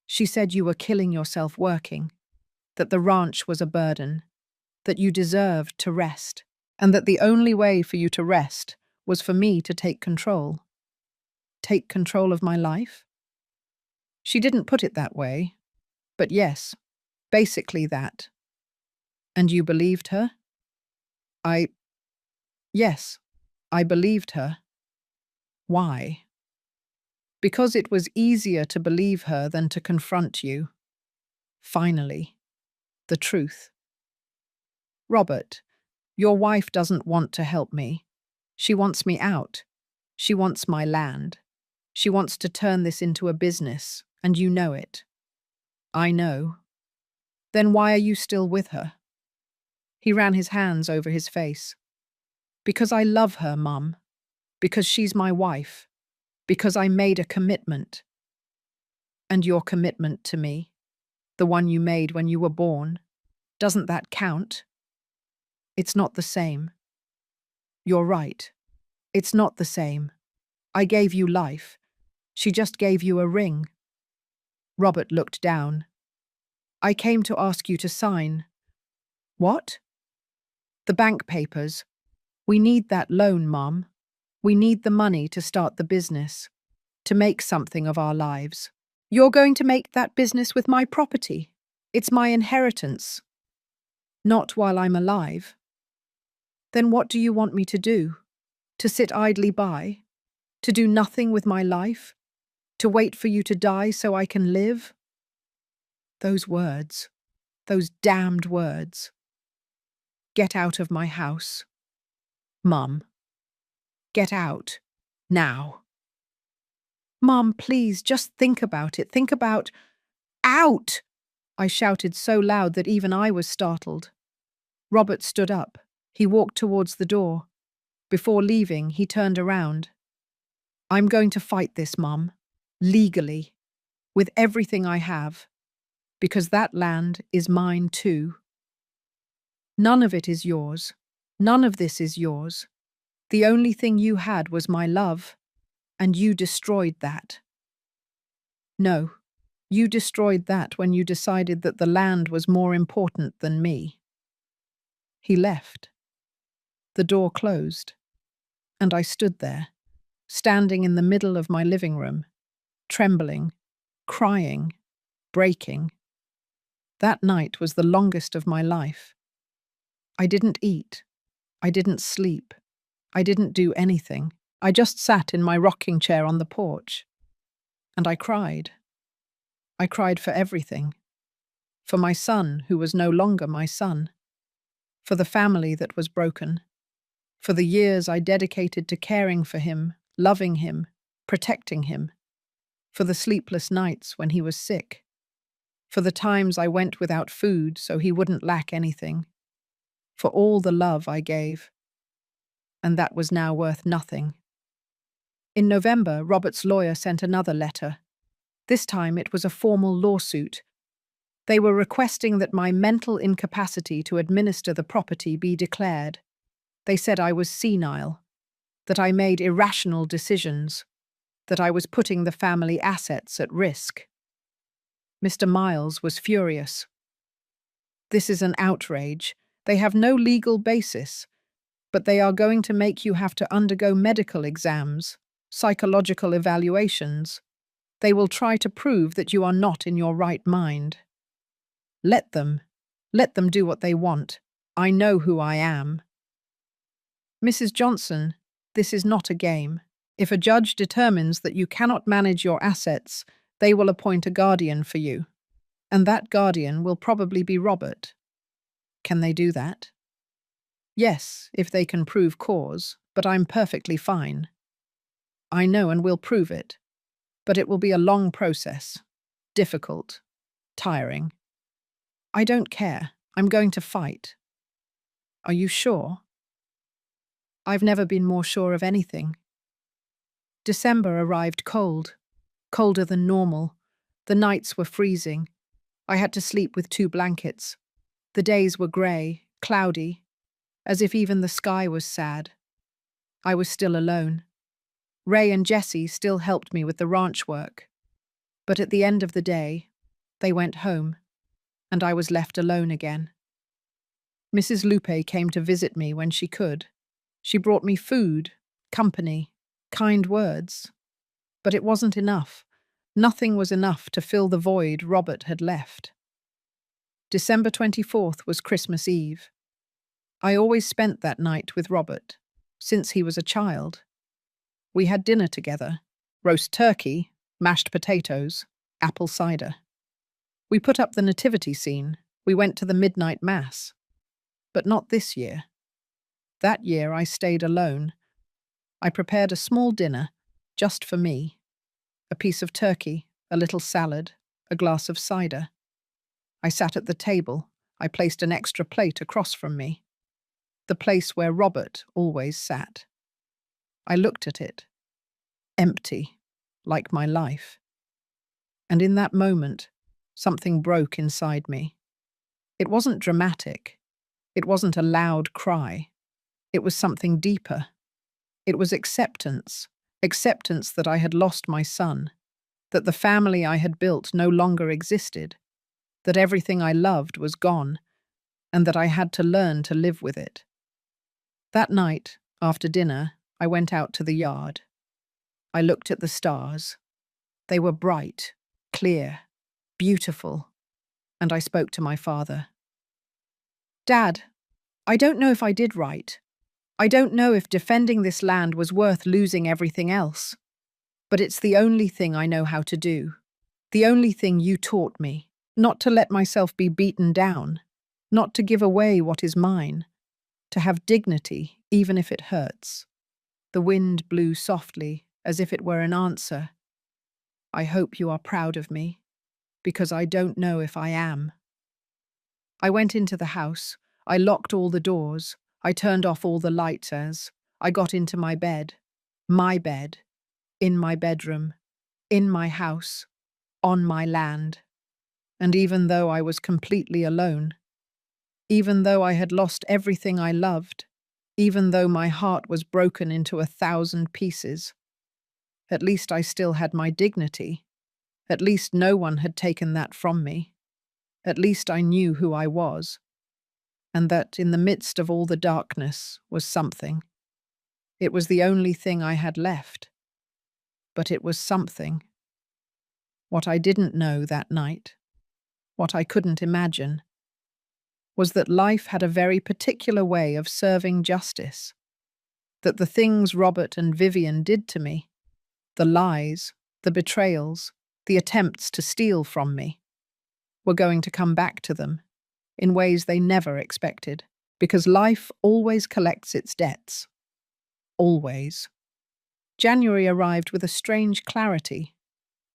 She said you were killing yourself working, that the ranch was a burden, that you deserved to rest, and that the only way for you to rest was for me to take control. Take control of my life? She didn't put it that way, but yes, basically that. And you believed her? Yes, I believed her. Why? Because it was easier to believe her than to confront you. Finally, the truth. Robert, your wife doesn't want to help me. She wants me out. She wants my land. She wants to turn this into a business, and you know it. I know. Then why are you still with her? He ran his hands over his face. Because I love her, Mum. Because she's my wife. Because I made a commitment. And your commitment to me, the one you made when you were born, doesn't that count? It's not the same. You're right. It's not the same. I gave you life. She just gave you a ring. Robert looked down. I came to ask you to sign. What? The bank papers. We need that loan, Mum. We need the money to start the business, to make something of our lives. You're going to make that business with my property. It's my inheritance. Not while I'm alive. Then what do you want me to do? To sit idly by? To do nothing with my life? To wait for you to die so I can live? Those words. Those damned words. Get out of my house. Mum. Get out. Now. Mum, please, just think about it. Think about… Out! I shouted so loud that even I was startled. Robert stood up. He walked towards the door. Before leaving, he turned around. I'm going to fight this, Mum. Legally. With everything I have. Because that land is mine too. None of it is yours. None of this is yours. The only thing you had was my love, and you destroyed that. No, you destroyed that when you decided that the land was more important than me. He left. The door closed, and I stood there, standing in the middle of my living room, trembling, crying, breaking. That night was the longest of my life. I didn't eat. I didn't sleep. I didn't do anything. I just sat in my rocking chair on the porch. And I cried. I cried for everything. For my son, who was no longer my son. For the family that was broken. For the years I dedicated to caring for him, loving him, protecting him. For the sleepless nights when he was sick. For the times I went without food so he wouldn't lack anything. For all the love I gave. And that was now worth nothing. In November, Robert's lawyer sent another letter. This time it was a formal lawsuit. They were requesting that my mental incapacity to administer the property be declared. They said I was senile, that I made irrational decisions, that I was putting the family assets at risk. Mr. Miles was furious. This is an outrage. They have no legal basis, but they are going to make you have to undergo medical exams, psychological evaluations. They will try to prove that you are not in your right mind. Let them do what they want. I know who I am. Mrs. Johnson, this is not a game. If a judge determines that you cannot manage your assets, they will appoint a guardian for you. And that guardian will probably be Robert. Can they do that? Yes, if they can prove cause, but I'm perfectly fine. I know and will prove it. But it will be a long process. Difficult. Tiring. I don't care. I'm going to fight. Are you sure? I've never been more sure of anything. December arrived cold. Colder than normal. The nights were freezing. I had to sleep with 2 blankets. The days were grey, cloudy, as if even the sky was sad. I was still alone. Ray and Jessie still helped me with the ranch work. But at the end of the day, they went home, and I was left alone again. Mrs. Lupe came to visit me when she could. She brought me food, company, kind words. But it wasn't enough. Nothing was enough to fill the void Robert had left. December 24th was Christmas Eve. I always spent that night with Robert, since he was a child. We had dinner together, roast turkey, mashed potatoes, apple cider. We put up the nativity scene. We went to the midnight mass. But not this year. That year I stayed alone. I prepared a small dinner, just for me. A piece of turkey, a little salad, a glass of cider. I sat at the table. I placed an extra plate across from me. The place where Robert always sat. I looked at it. Empty, like my life. And in that moment, something broke inside me. It wasn't dramatic. It wasn't a loud cry. It was something deeper. It was acceptance. Acceptance that I had lost my son, that the family I had built no longer existed, that everything I loved was gone, and that I had to learn to live with it. That night, after dinner, I went out to the yard. I looked at the stars. They were bright, clear, beautiful, and I spoke to my father. Dad, I don't know if I did right. I don't know if defending this land was worth losing everything else. But it's the only thing I know how to do. The only thing you taught me. Not to let myself be beaten down. Not to give away what is mine. To have dignity, even if it hurts. The wind blew softly, as if it were an answer. I hope you are proud of me, because I don't know if I am. I went into the house. I locked all the doors. I turned off all the lights as I got into my bed, in my bedroom, in my house, on my land. And even though I was completely alone, even though I had lost everything I loved, even though my heart was broken into 1,000 pieces, at least I still had my dignity. At least no one had taken that from me. At least I knew who I was. And that in the midst of all the darkness was something. It was the only thing I had left. But it was something. What I didn't know that night, what I couldn't imagine, was that life had a very particular way of serving justice. That the things Robert and Vivian did to me, the lies, the betrayals, the attempts to steal from me, were going to come back to them in ways they never expected, because life always collects its debts. Always. January arrived with a strange clarity,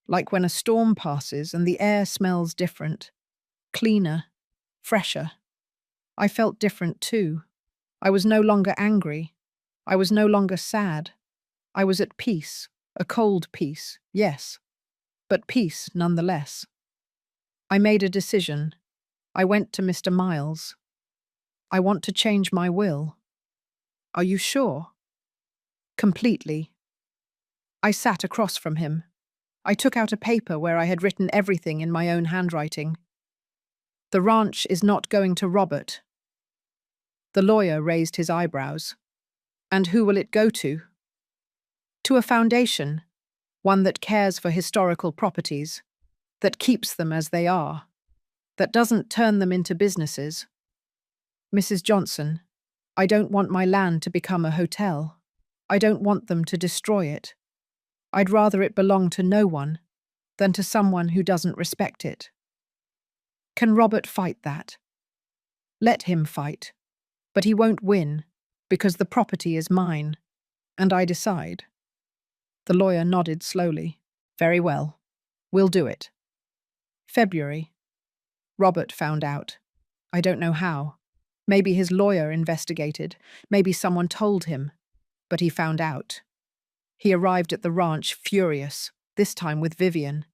like when a storm passes and the air smells different, cleaner, fresher. I felt different too. I was no longer angry. I was no longer sad. I was at peace, a cold peace, yes, but peace nonetheless. I made a decision. I went to Mr. Miles. I want to change my will. Are you sure? Completely. I sat across from him. I took out a paper where I had written everything in my own handwriting. The ranch is not going to Robert. The lawyer raised his eyebrows. And who will it go to? To a foundation, one that cares for historical properties, that keeps them as they are, that doesn't turn them into businesses. Mrs. Johnson, I don't want my land to become a hotel. I don't want them to destroy it. I'd rather it belong to no one than to someone who doesn't respect it. Can Robert fight that? Let him fight. But he won't win, because the property is mine, and I decide. The lawyer nodded slowly. Very well. We'll do it. February. Robert found out. I don't know how. Maybe his lawyer investigated. Maybe someone told him. But he found out. He arrived at the ranch furious, this time with Vivian.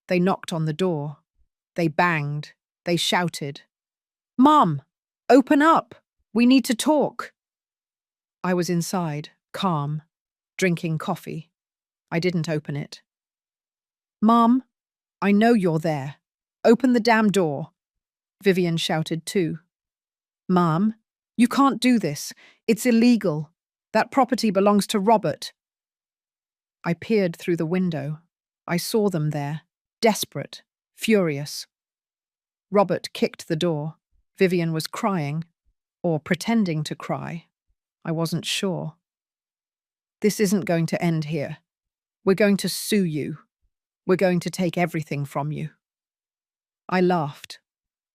They knocked on the door. They banged. They shouted. "Mom, open up! We need to talk!" I was inside, calm, drinking coffee. I didn't open it. "Mom, I know you're there. Open the damn door!" Vivian shouted too. "Mom, you can't do this. It's illegal. That property belongs to Robert." I peered through the window. I saw them there, desperate, furious. Robert kicked the door. Vivian was crying, or pretending to cry. I wasn't sure. "This isn't going to end here. We're going to sue you. We're going to take everything from you." I laughed.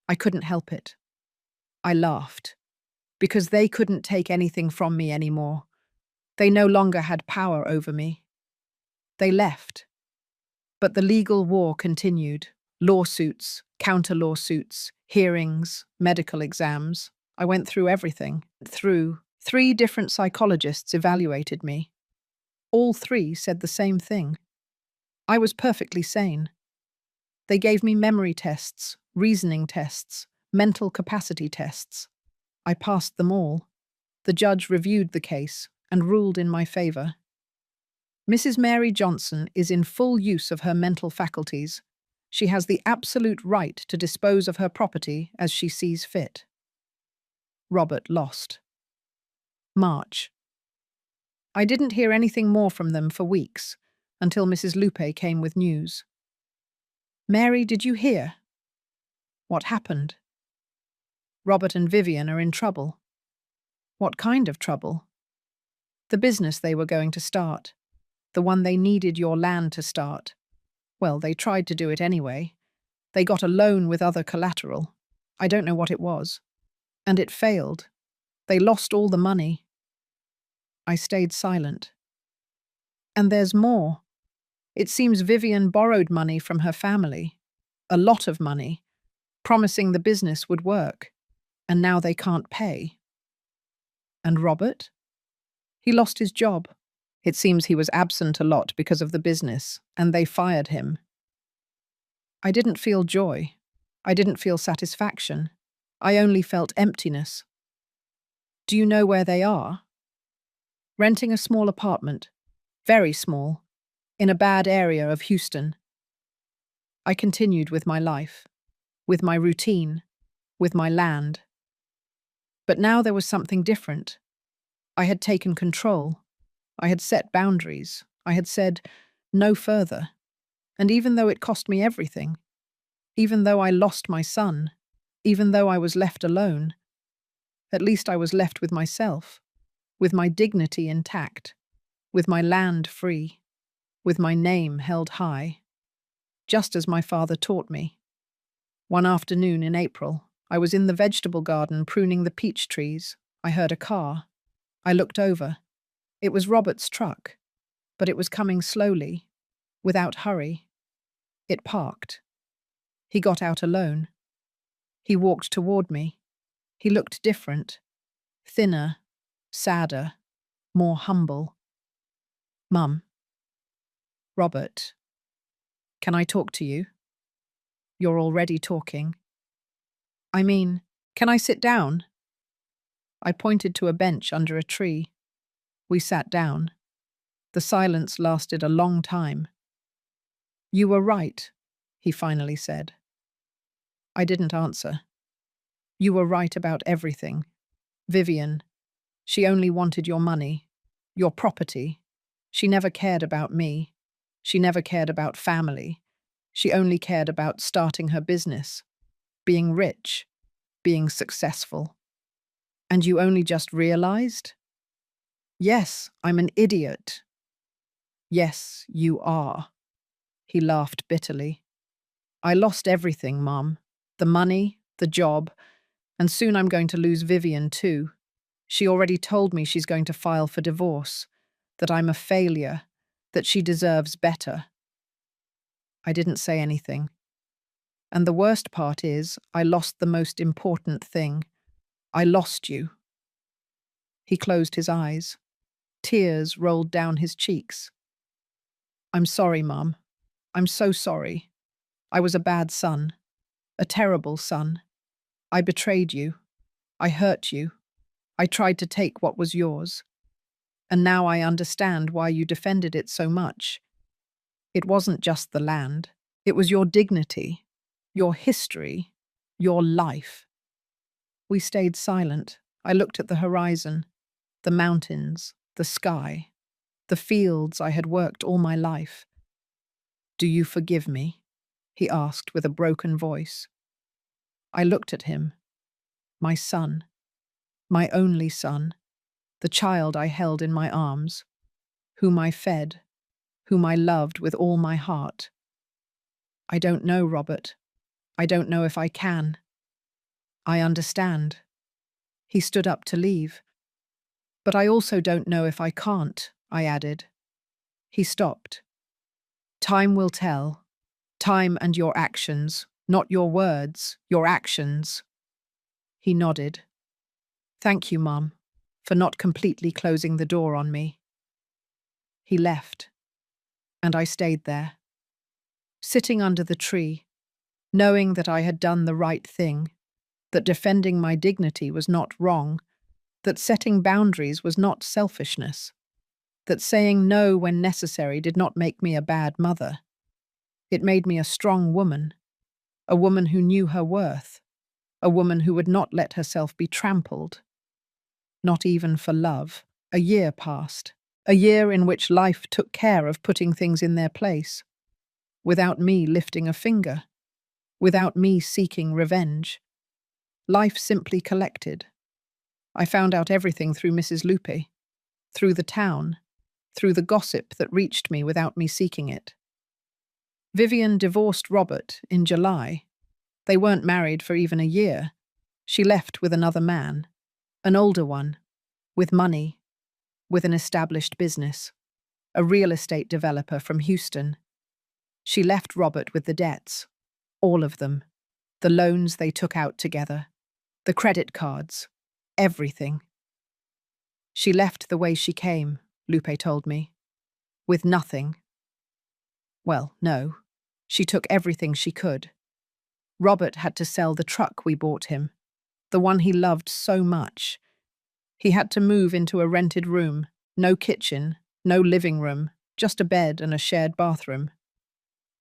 I couldn't help it. I laughed. because they couldn't take anything from me anymore. They no longer had power over me. They left. But the legal war continued. Lawsuits, counter-lawsuits, hearings, medical exams. I went through everything. Through 3 different psychologists evaluated me. All 3 said the same thing. I was perfectly sane. They gave me memory tests, reasoning tests, mental capacity tests. I passed them all. The judge reviewed the case and ruled in my favor. Mrs. Mary Johnson is in full use of her mental faculties. She has the absolute right to dispose of her property as she sees fit. Robert lost. March. I didn't hear anything more from them for weeks, until Mrs. Lupe came with news. Mary, did you hear? What happened? Robert and Vivian are in trouble. What kind of trouble? The business they were going to start. The one they needed your land to start. Well, they tried to do it anyway. They got a loan with other collateral. I don't know what it was. And it failed. They lost all the money. I stayed silent. And there's more. It seems Vivian borrowed money from her family. A lot of money, promising the business would work. And now they can't pay. And Robert? He lost his job. It seems he was absent a lot because of the business, and they fired him. I didn't feel joy. I didn't feel satisfaction. I only felt emptiness. Do you know where they are? Renting a small apartment, very small, in a bad area of Houston. I continued with my life, with my routine, with my land. But now there was something different. I had taken control. I had set boundaries. I had said, no further. And even though it cost me everything, even though I lost my son, even though I was left alone, at least I was left with myself, with my dignity intact, with my land free, with my name held high, just as my father taught me. One afternoon in April, I was in the vegetable garden pruning the peach trees. I heard a car. I looked over. It was Robert's truck, but it was coming slowly, without hurry. It parked. He got out alone. He walked toward me. He looked different, thinner, sadder, more humble. Mum. Robert. Can I talk to you? You're already talking. I mean, can I sit down? I pointed to a bench under a tree. We sat down. The silence lasted a long time. You were right, he finally said. I didn't answer. You were right about everything. Vivian, she only wanted your money, your property. She never cared about me. She never cared about family. She only cared about starting her business, being rich, being successful. And you only just realized? Yes, I'm an idiot. Yes, you are. He laughed bitterly. I lost everything, Mum. The money, the job, and soon I'm going to lose Vivian too. She already told me she's going to file for divorce, that I'm a failure, that she deserves better. I didn't say anything. And the worst part is, I lost the most important thing. I lost you. He closed his eyes. Tears rolled down his cheeks. I'm sorry, Mum. I'm so sorry. I was a bad son. A terrible son. I betrayed you. I hurt you. I tried to take what was yours. And now I understand why you defended it so much. It wasn't just the land. It was your dignity, your history, your life. We stayed silent. I looked at the horizon, the mountains, the sky, the fields I had worked all my life. Do you forgive me? He asked with a broken voice. I looked at him. My son. My only son. The child I held in my arms. Whom I fed. Whom I loved with all my heart. I don't know, Robert. I don't know if I can. I understand. He stood up to leave. But I also don't know if I can't, I added. He stopped. Time will tell. Time and your actions, not your words, your actions. He nodded. Thank you, Mum, for not completely closing the door on me. He left, and I stayed there, sitting under the tree, knowing that I had done the right thing, that defending my dignity was not wrong, that setting boundaries was not selfishness, that saying no when necessary did not make me a bad mother. It made me a strong woman, a woman who knew her worth, a woman who would not let herself be trampled. Not even for love. A year passed, a year in which life took care of putting things in their place, without me lifting a finger, without me seeking revenge. Life simply collected. I found out everything through Mrs. Lupe, through the town, through the gossip that reached me without me seeking it. Vivian divorced Robert in July. They weren't married for even a year. She left with another man, an older one, with money, with an established business, a real estate developer from Houston. She left Robert with the debts, all of them, the loans they took out together, the credit cards, everything. She left the way she came, Lupe told me, with nothing. Well, no, she took everything she could. Robert had to sell the truck we bought him, the one he loved so much. He had to move into a rented room, no kitchen, no living room, just a bed and a shared bathroom.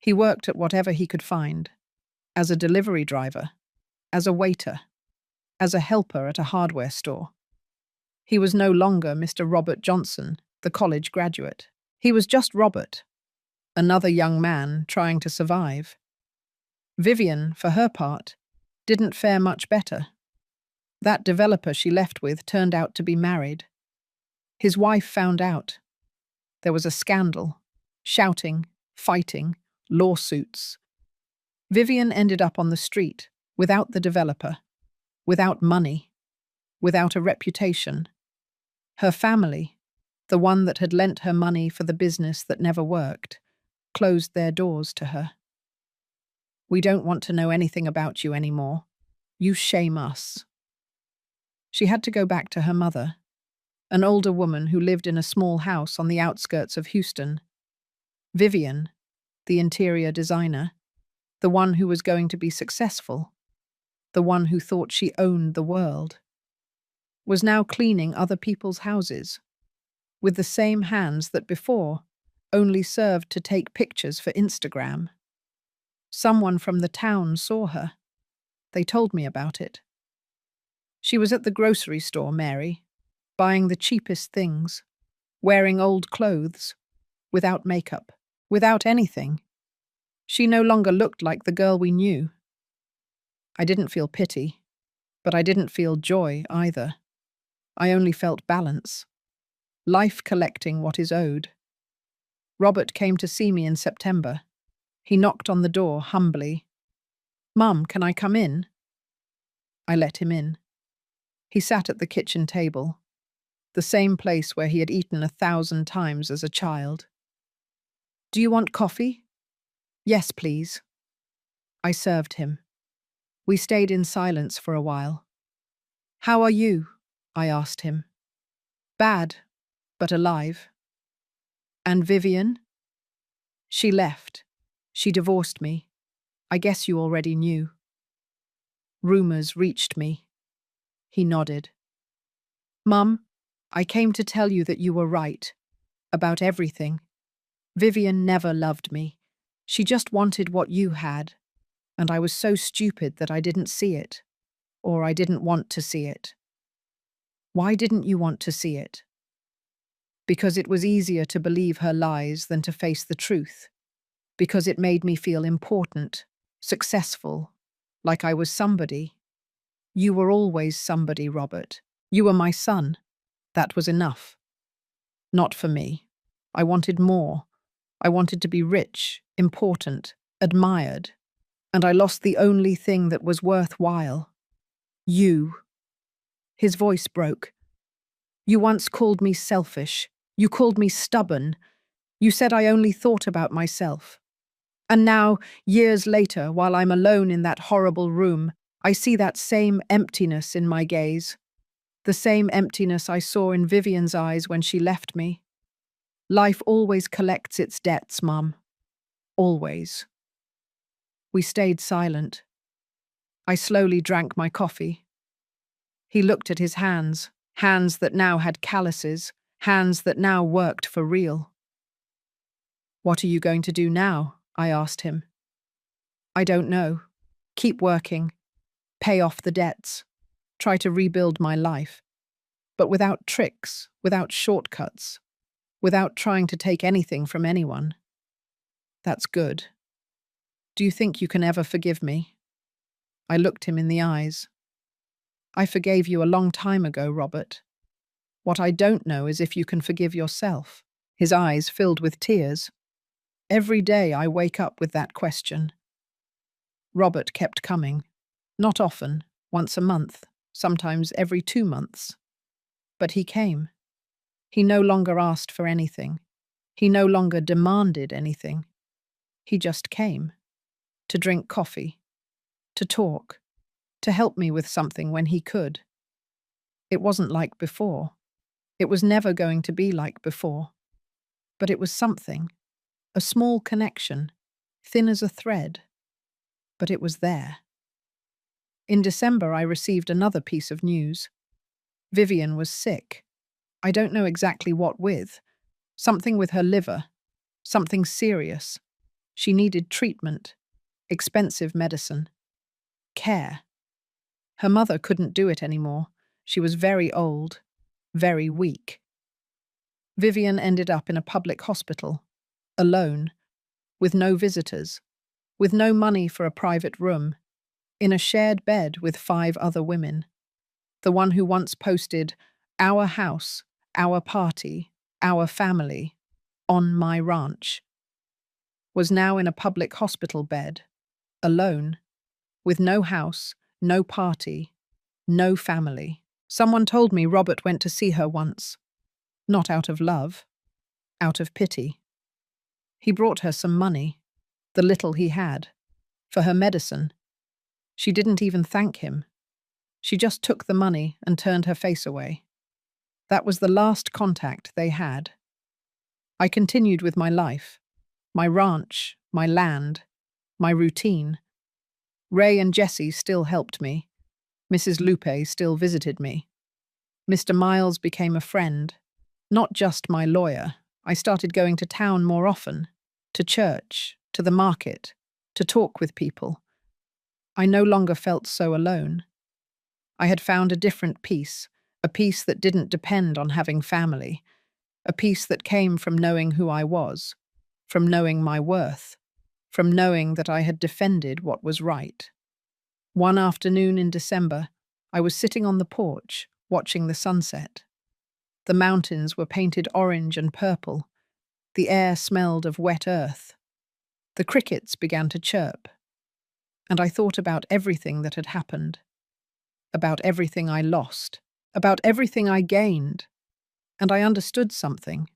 He worked at whatever he could find, as a delivery driver, as a waiter, as a helper at a hardware store. He was no longer Mr. Robert Johnson, the college graduate. He was just Robert, another young man trying to survive. Vivian, for her part, didn't fare much better. That developer she left with turned out to be married. His wife found out. There was a scandal, shouting, fighting, lawsuits. Vivian ended up on the street, without the developer, without money, without a reputation. Her family, the one that had lent her money for the business that never worked, closed their doors to her. We don't want to know anything about you anymore. You shame us. She had to go back to her mother, an older woman who lived in a small house on the outskirts of Houston. Vivian, the interior designer, the one who was going to be successful, the one who thought she owned the world, was now cleaning other people's houses, with the same hands that before only served to take pictures for Instagram. Someone from the town saw her. They told me about it. She was at the grocery store, Mary, buying the cheapest things, wearing old clothes, without makeup, without anything. She no longer looked like the girl we knew. I didn't feel pity, but I didn't feel joy either. I only felt balance. Life collecting what is owed. Robert came to see me in September. He knocked on the door humbly. "Mum, can I come in?" I let him in. He sat at the kitchen table, the same place where he had eaten 1,000 times as a child. "Do you want coffee?" "Yes, please." I served him. We stayed in silence for a while. "How are you?" I asked him. "Bad, but alive." "And Vivian?" "She left. She divorced me. I guess you already knew." Rumors reached me. He nodded. "Mum, I came to tell you that you were right. About everything. Vivian never loved me. She just wanted what you had. And I was so stupid that I didn't see it. Or I didn't want to see it." "Why didn't you want to see it?" "Because it was easier to believe her lies than to face the truth. Because it made me feel important, successful, like I was somebody. You were always somebody, Robert. You were my son. That was enough. Not for me. I wanted more. I wanted to be rich, important, admired. And I lost the only thing that was worthwhile. You." His voice broke. You once called me selfish. You called me stubborn. You said I only thought about myself. And now, years later, while I'm alone in that horrible room, I see that same emptiness in my gaze. The same emptiness I saw in Vivian's eyes when she left me. Life always collects its debts, Mum. Always. We stayed silent. I slowly drank my coffee. He looked at his hands, hands that now had calluses, hands that now worked for real. What are you going to do now? I asked him. I don't know. Keep working. Pay off the debts. Try to rebuild my life. But without tricks, without shortcuts, without trying to take anything from anyone. That's good. Do you think you can ever forgive me? I looked him in the eyes. I forgave you a long time ago, Robert. What I don't know is if you can forgive yourself. His eyes filled with tears. Every day I wake up with that question. Robert kept coming. Not often, once a month, sometimes every 2 months. But he came. He no longer asked for anything. He no longer demanded anything. He just came. To drink coffee. To talk. To help me with something when he could. It wasn't like before. It was never going to be like before. But it was something. A small connection. Thin as a thread. But it was there. In December, I received another piece of news. Vivian was sick. I don't know exactly what with. Something with her liver. Something serious. She needed treatment. Expensive medicine. Care. Her mother couldn't do it anymore. She was very old. Very weak. Vivian ended up in a public hospital. Alone. With no visitors. With no money for a private room. In a shared bed with 5 other women. The one who once posted, "Our house, our party, our family, on my ranch," was now in a public hospital bed, alone, with no house, no party, no family. Someone told me Robert went to see her once. Not out of love, out of pity. He brought her some money, the little he had, for her medicine. She didn't even thank him. She just took the money and turned her face away. That was the last contact they had. I continued with my life, my ranch, my land, my routine. Ray and Jessie still helped me. Mrs. Lupe still visited me. Mr. Miles became a friend, not just my lawyer. I started going to town more often, to church, to the market, to talk with people. I no longer felt so alone. I had found a different peace, a peace that didn't depend on having family, a peace that came from knowing who I was, from knowing my worth, from knowing that I had defended what was right. One afternoon in December, I was sitting on the porch, watching the sunset. The mountains were painted orange and purple. The air smelled of wet earth. The crickets began to chirp. And I thought about everything that had happened, about everything I lost, about everything I gained, and I understood something.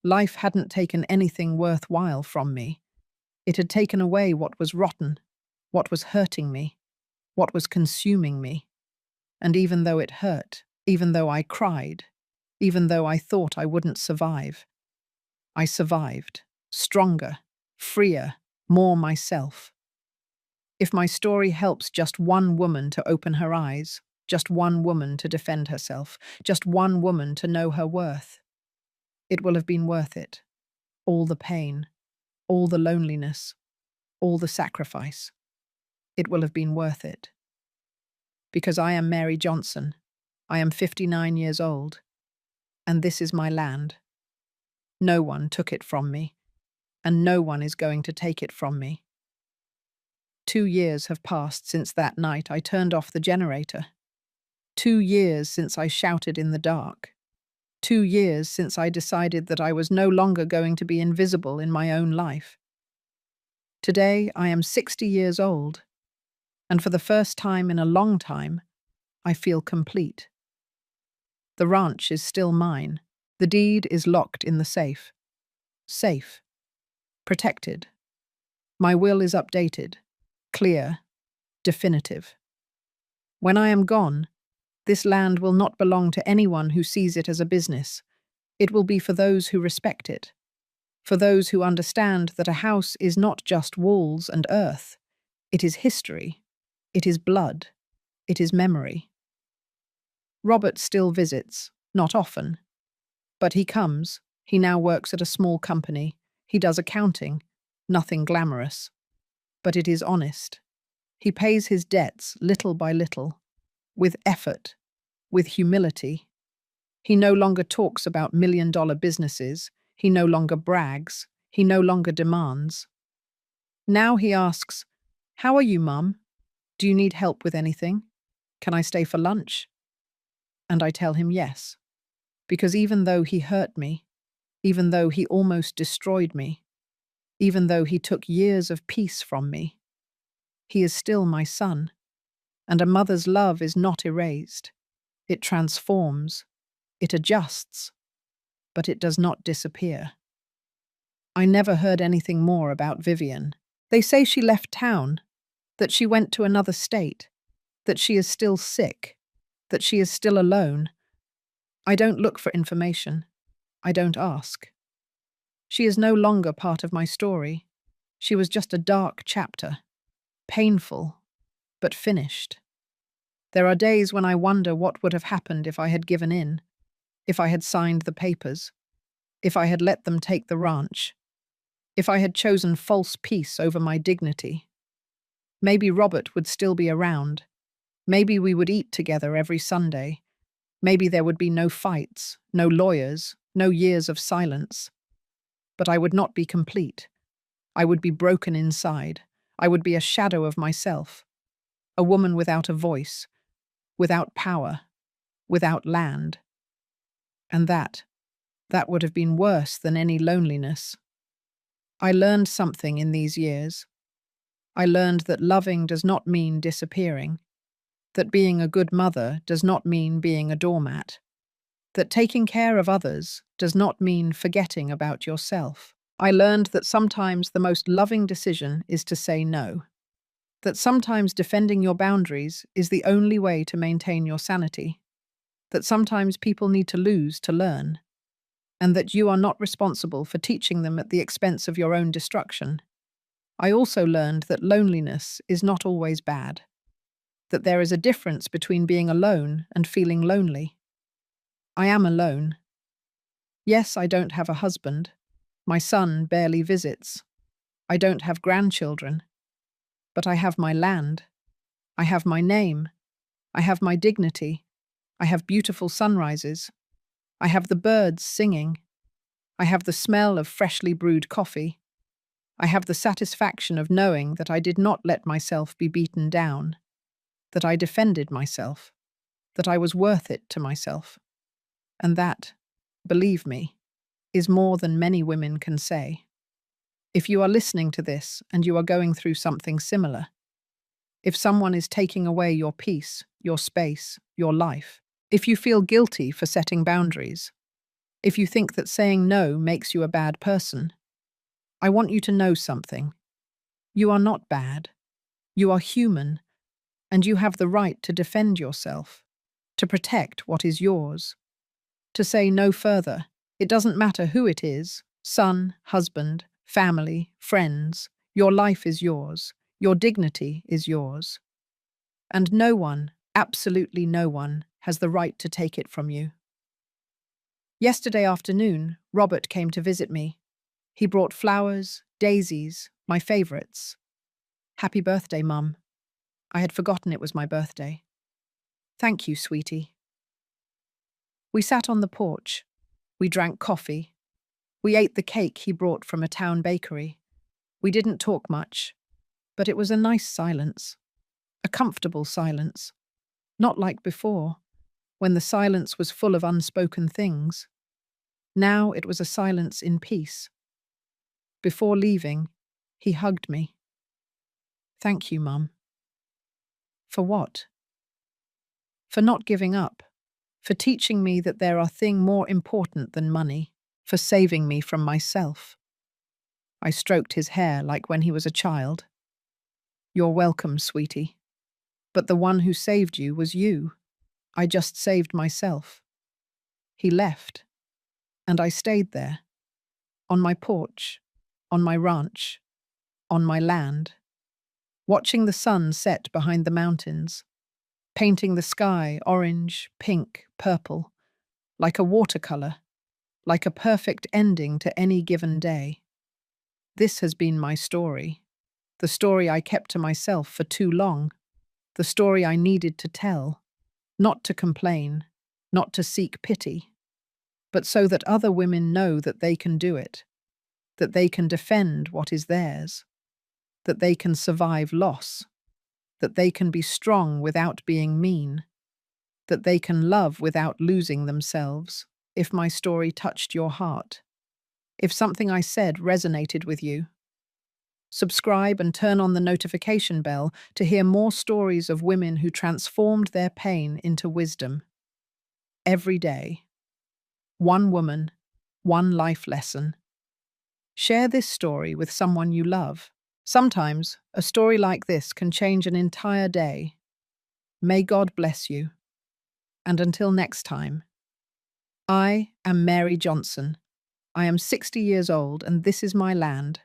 Life hadn't taken anything worthwhile from me. It had taken away what was rotten, what was hurting me, what was consuming me. And even though it hurt, even though I cried, even though I thought I wouldn't survive, I survived, stronger, freer, more myself. If my story helps just one woman to open her eyes, just one woman to defend herself, just one woman to know her worth, it will have been worth it. All the pain, all the loneliness, all the sacrifice. It will have been worth it. Because I am Mary Johnson. I am 59 years old. And this is my land. No one took it from me, and no one is going to take it from me. 2 years have passed since that night I turned off the generator. 2 years since I shouted in the dark. 2 years since I decided that I was no longer going to be invisible in my own life. Today I am 60 years old, and for the first time in a long time, I feel complete. The ranch is still mine. The deed is locked in the safe. Safe. Protected. My will is updated. Clear. Definitive. When I am gone, this land will not belong to anyone who sees it as a business. It will be for those who respect it. For those who understand that a house is not just walls and earth. It is history. It is blood. It is memory. Robert still visits, not often. But he comes. He now works at a small company. He does accounting. Nothing glamorous. But it is honest. He pays his debts little by little, with effort, with humility. He no longer talks about million-dollar businesses. He no longer brags. He no longer demands. Now he asks, "How are you, Mum? Do you need help with anything? Can I stay for lunch?" And I tell him yes, because even though he hurt me, even though he almost destroyed me, even though he took years of peace from me, he is still my son, and a mother's love is not erased. It transforms, it adjusts, but it does not disappear. I never heard anything more about Vivian. They say she left town, that she went to another state, that she is still sick, that she is still alone. I don't look for information. I don't ask. She is no longer part of my story. She was just a dark chapter, painful, but finished. There are days when I wonder what would have happened if I had given in, if I had signed the papers, if I had let them take the ranch, if I had chosen false peace over my dignity. Maybe Robert would still be around. Maybe we would eat together every Sunday. Maybe there would be no fights, no lawyers, no years of silence. But I would not be complete. I would be broken inside. I would be a shadow of myself. A woman without a voice, without power, without land. And that would have been worse than any loneliness. I learned something in these years. I learned that loving does not mean disappearing, that being a good mother does not mean being a doormat, that taking care of others does not mean forgetting about yourself. I learned that sometimes the most loving decision is to say no, that sometimes defending your boundaries is the only way to maintain your sanity, that sometimes people need to lose to learn, and that you are not responsible for teaching them at the expense of your own destruction. I also learned that loneliness is not always bad, that there is a difference between being alone and feeling lonely. I am alone. Yes, I don't have a husband. My son barely visits. I don't have grandchildren. But I have my land. I have my name. I have my dignity. I have beautiful sunrises. I have the birds singing. I have the smell of freshly brewed coffee. I have the satisfaction of knowing that I did not let myself be beaten down, that I defended myself, that I was worth it to myself. And that, believe me, is more than many women can say. If you are listening to this and you are going through something similar, if someone is taking away your peace, your space, your life, if you feel guilty for setting boundaries, if you think that saying no makes you a bad person, I want you to know something. You are not bad. You are human, and you have the right to defend yourself, to protect what is yours, to say no further. It doesn't matter who it is, son, husband, family, friends. Your life is yours. Your dignity is yours. And no one, absolutely no one, has the right to take it from you. Yesterday afternoon, Robert came to visit me. He brought flowers, daisies, my favourites. Happy birthday, Mum. I had forgotten it was my birthday. Thank you, sweetie. We sat on the porch. We drank coffee. We ate the cake he brought from a town bakery. We didn't talk much, but it was a nice silence. A comfortable silence. Not like before, when the silence was full of unspoken things. Now it was a silence in peace. Before leaving, he hugged me. Thank you, Mum. For what? for not giving up, for teaching me that there are things more important than money, for saving me from myself. I stroked his hair like when he was a child. You're welcome, sweetie. But the one who saved you was you. I just saved myself. He left, and I stayed there, on my porch, on my ranch, on my land, watching the sun set behind the mountains, painting the sky orange, pink, purple, like a watercolor, like a perfect ending to any given day. This has been my story, the story I kept to myself for too long, the story I needed to tell, not to complain, not to seek pity, but so that other women know that they can do it, that they can defend what is theirs, that they can survive loss, that they can be strong without being mean, that they can love without losing themselves. If my story touched your heart, if something I said resonated with you, subscribe and turn on the notification bell to hear more stories of women who transformed their pain into wisdom. Every day, one woman, one life lesson. Share this story with someone you love. Sometimes, a story like this can change an entire day. May God bless you. And until next time, I am Mary Johnson. I am 60 years old, and this is my land.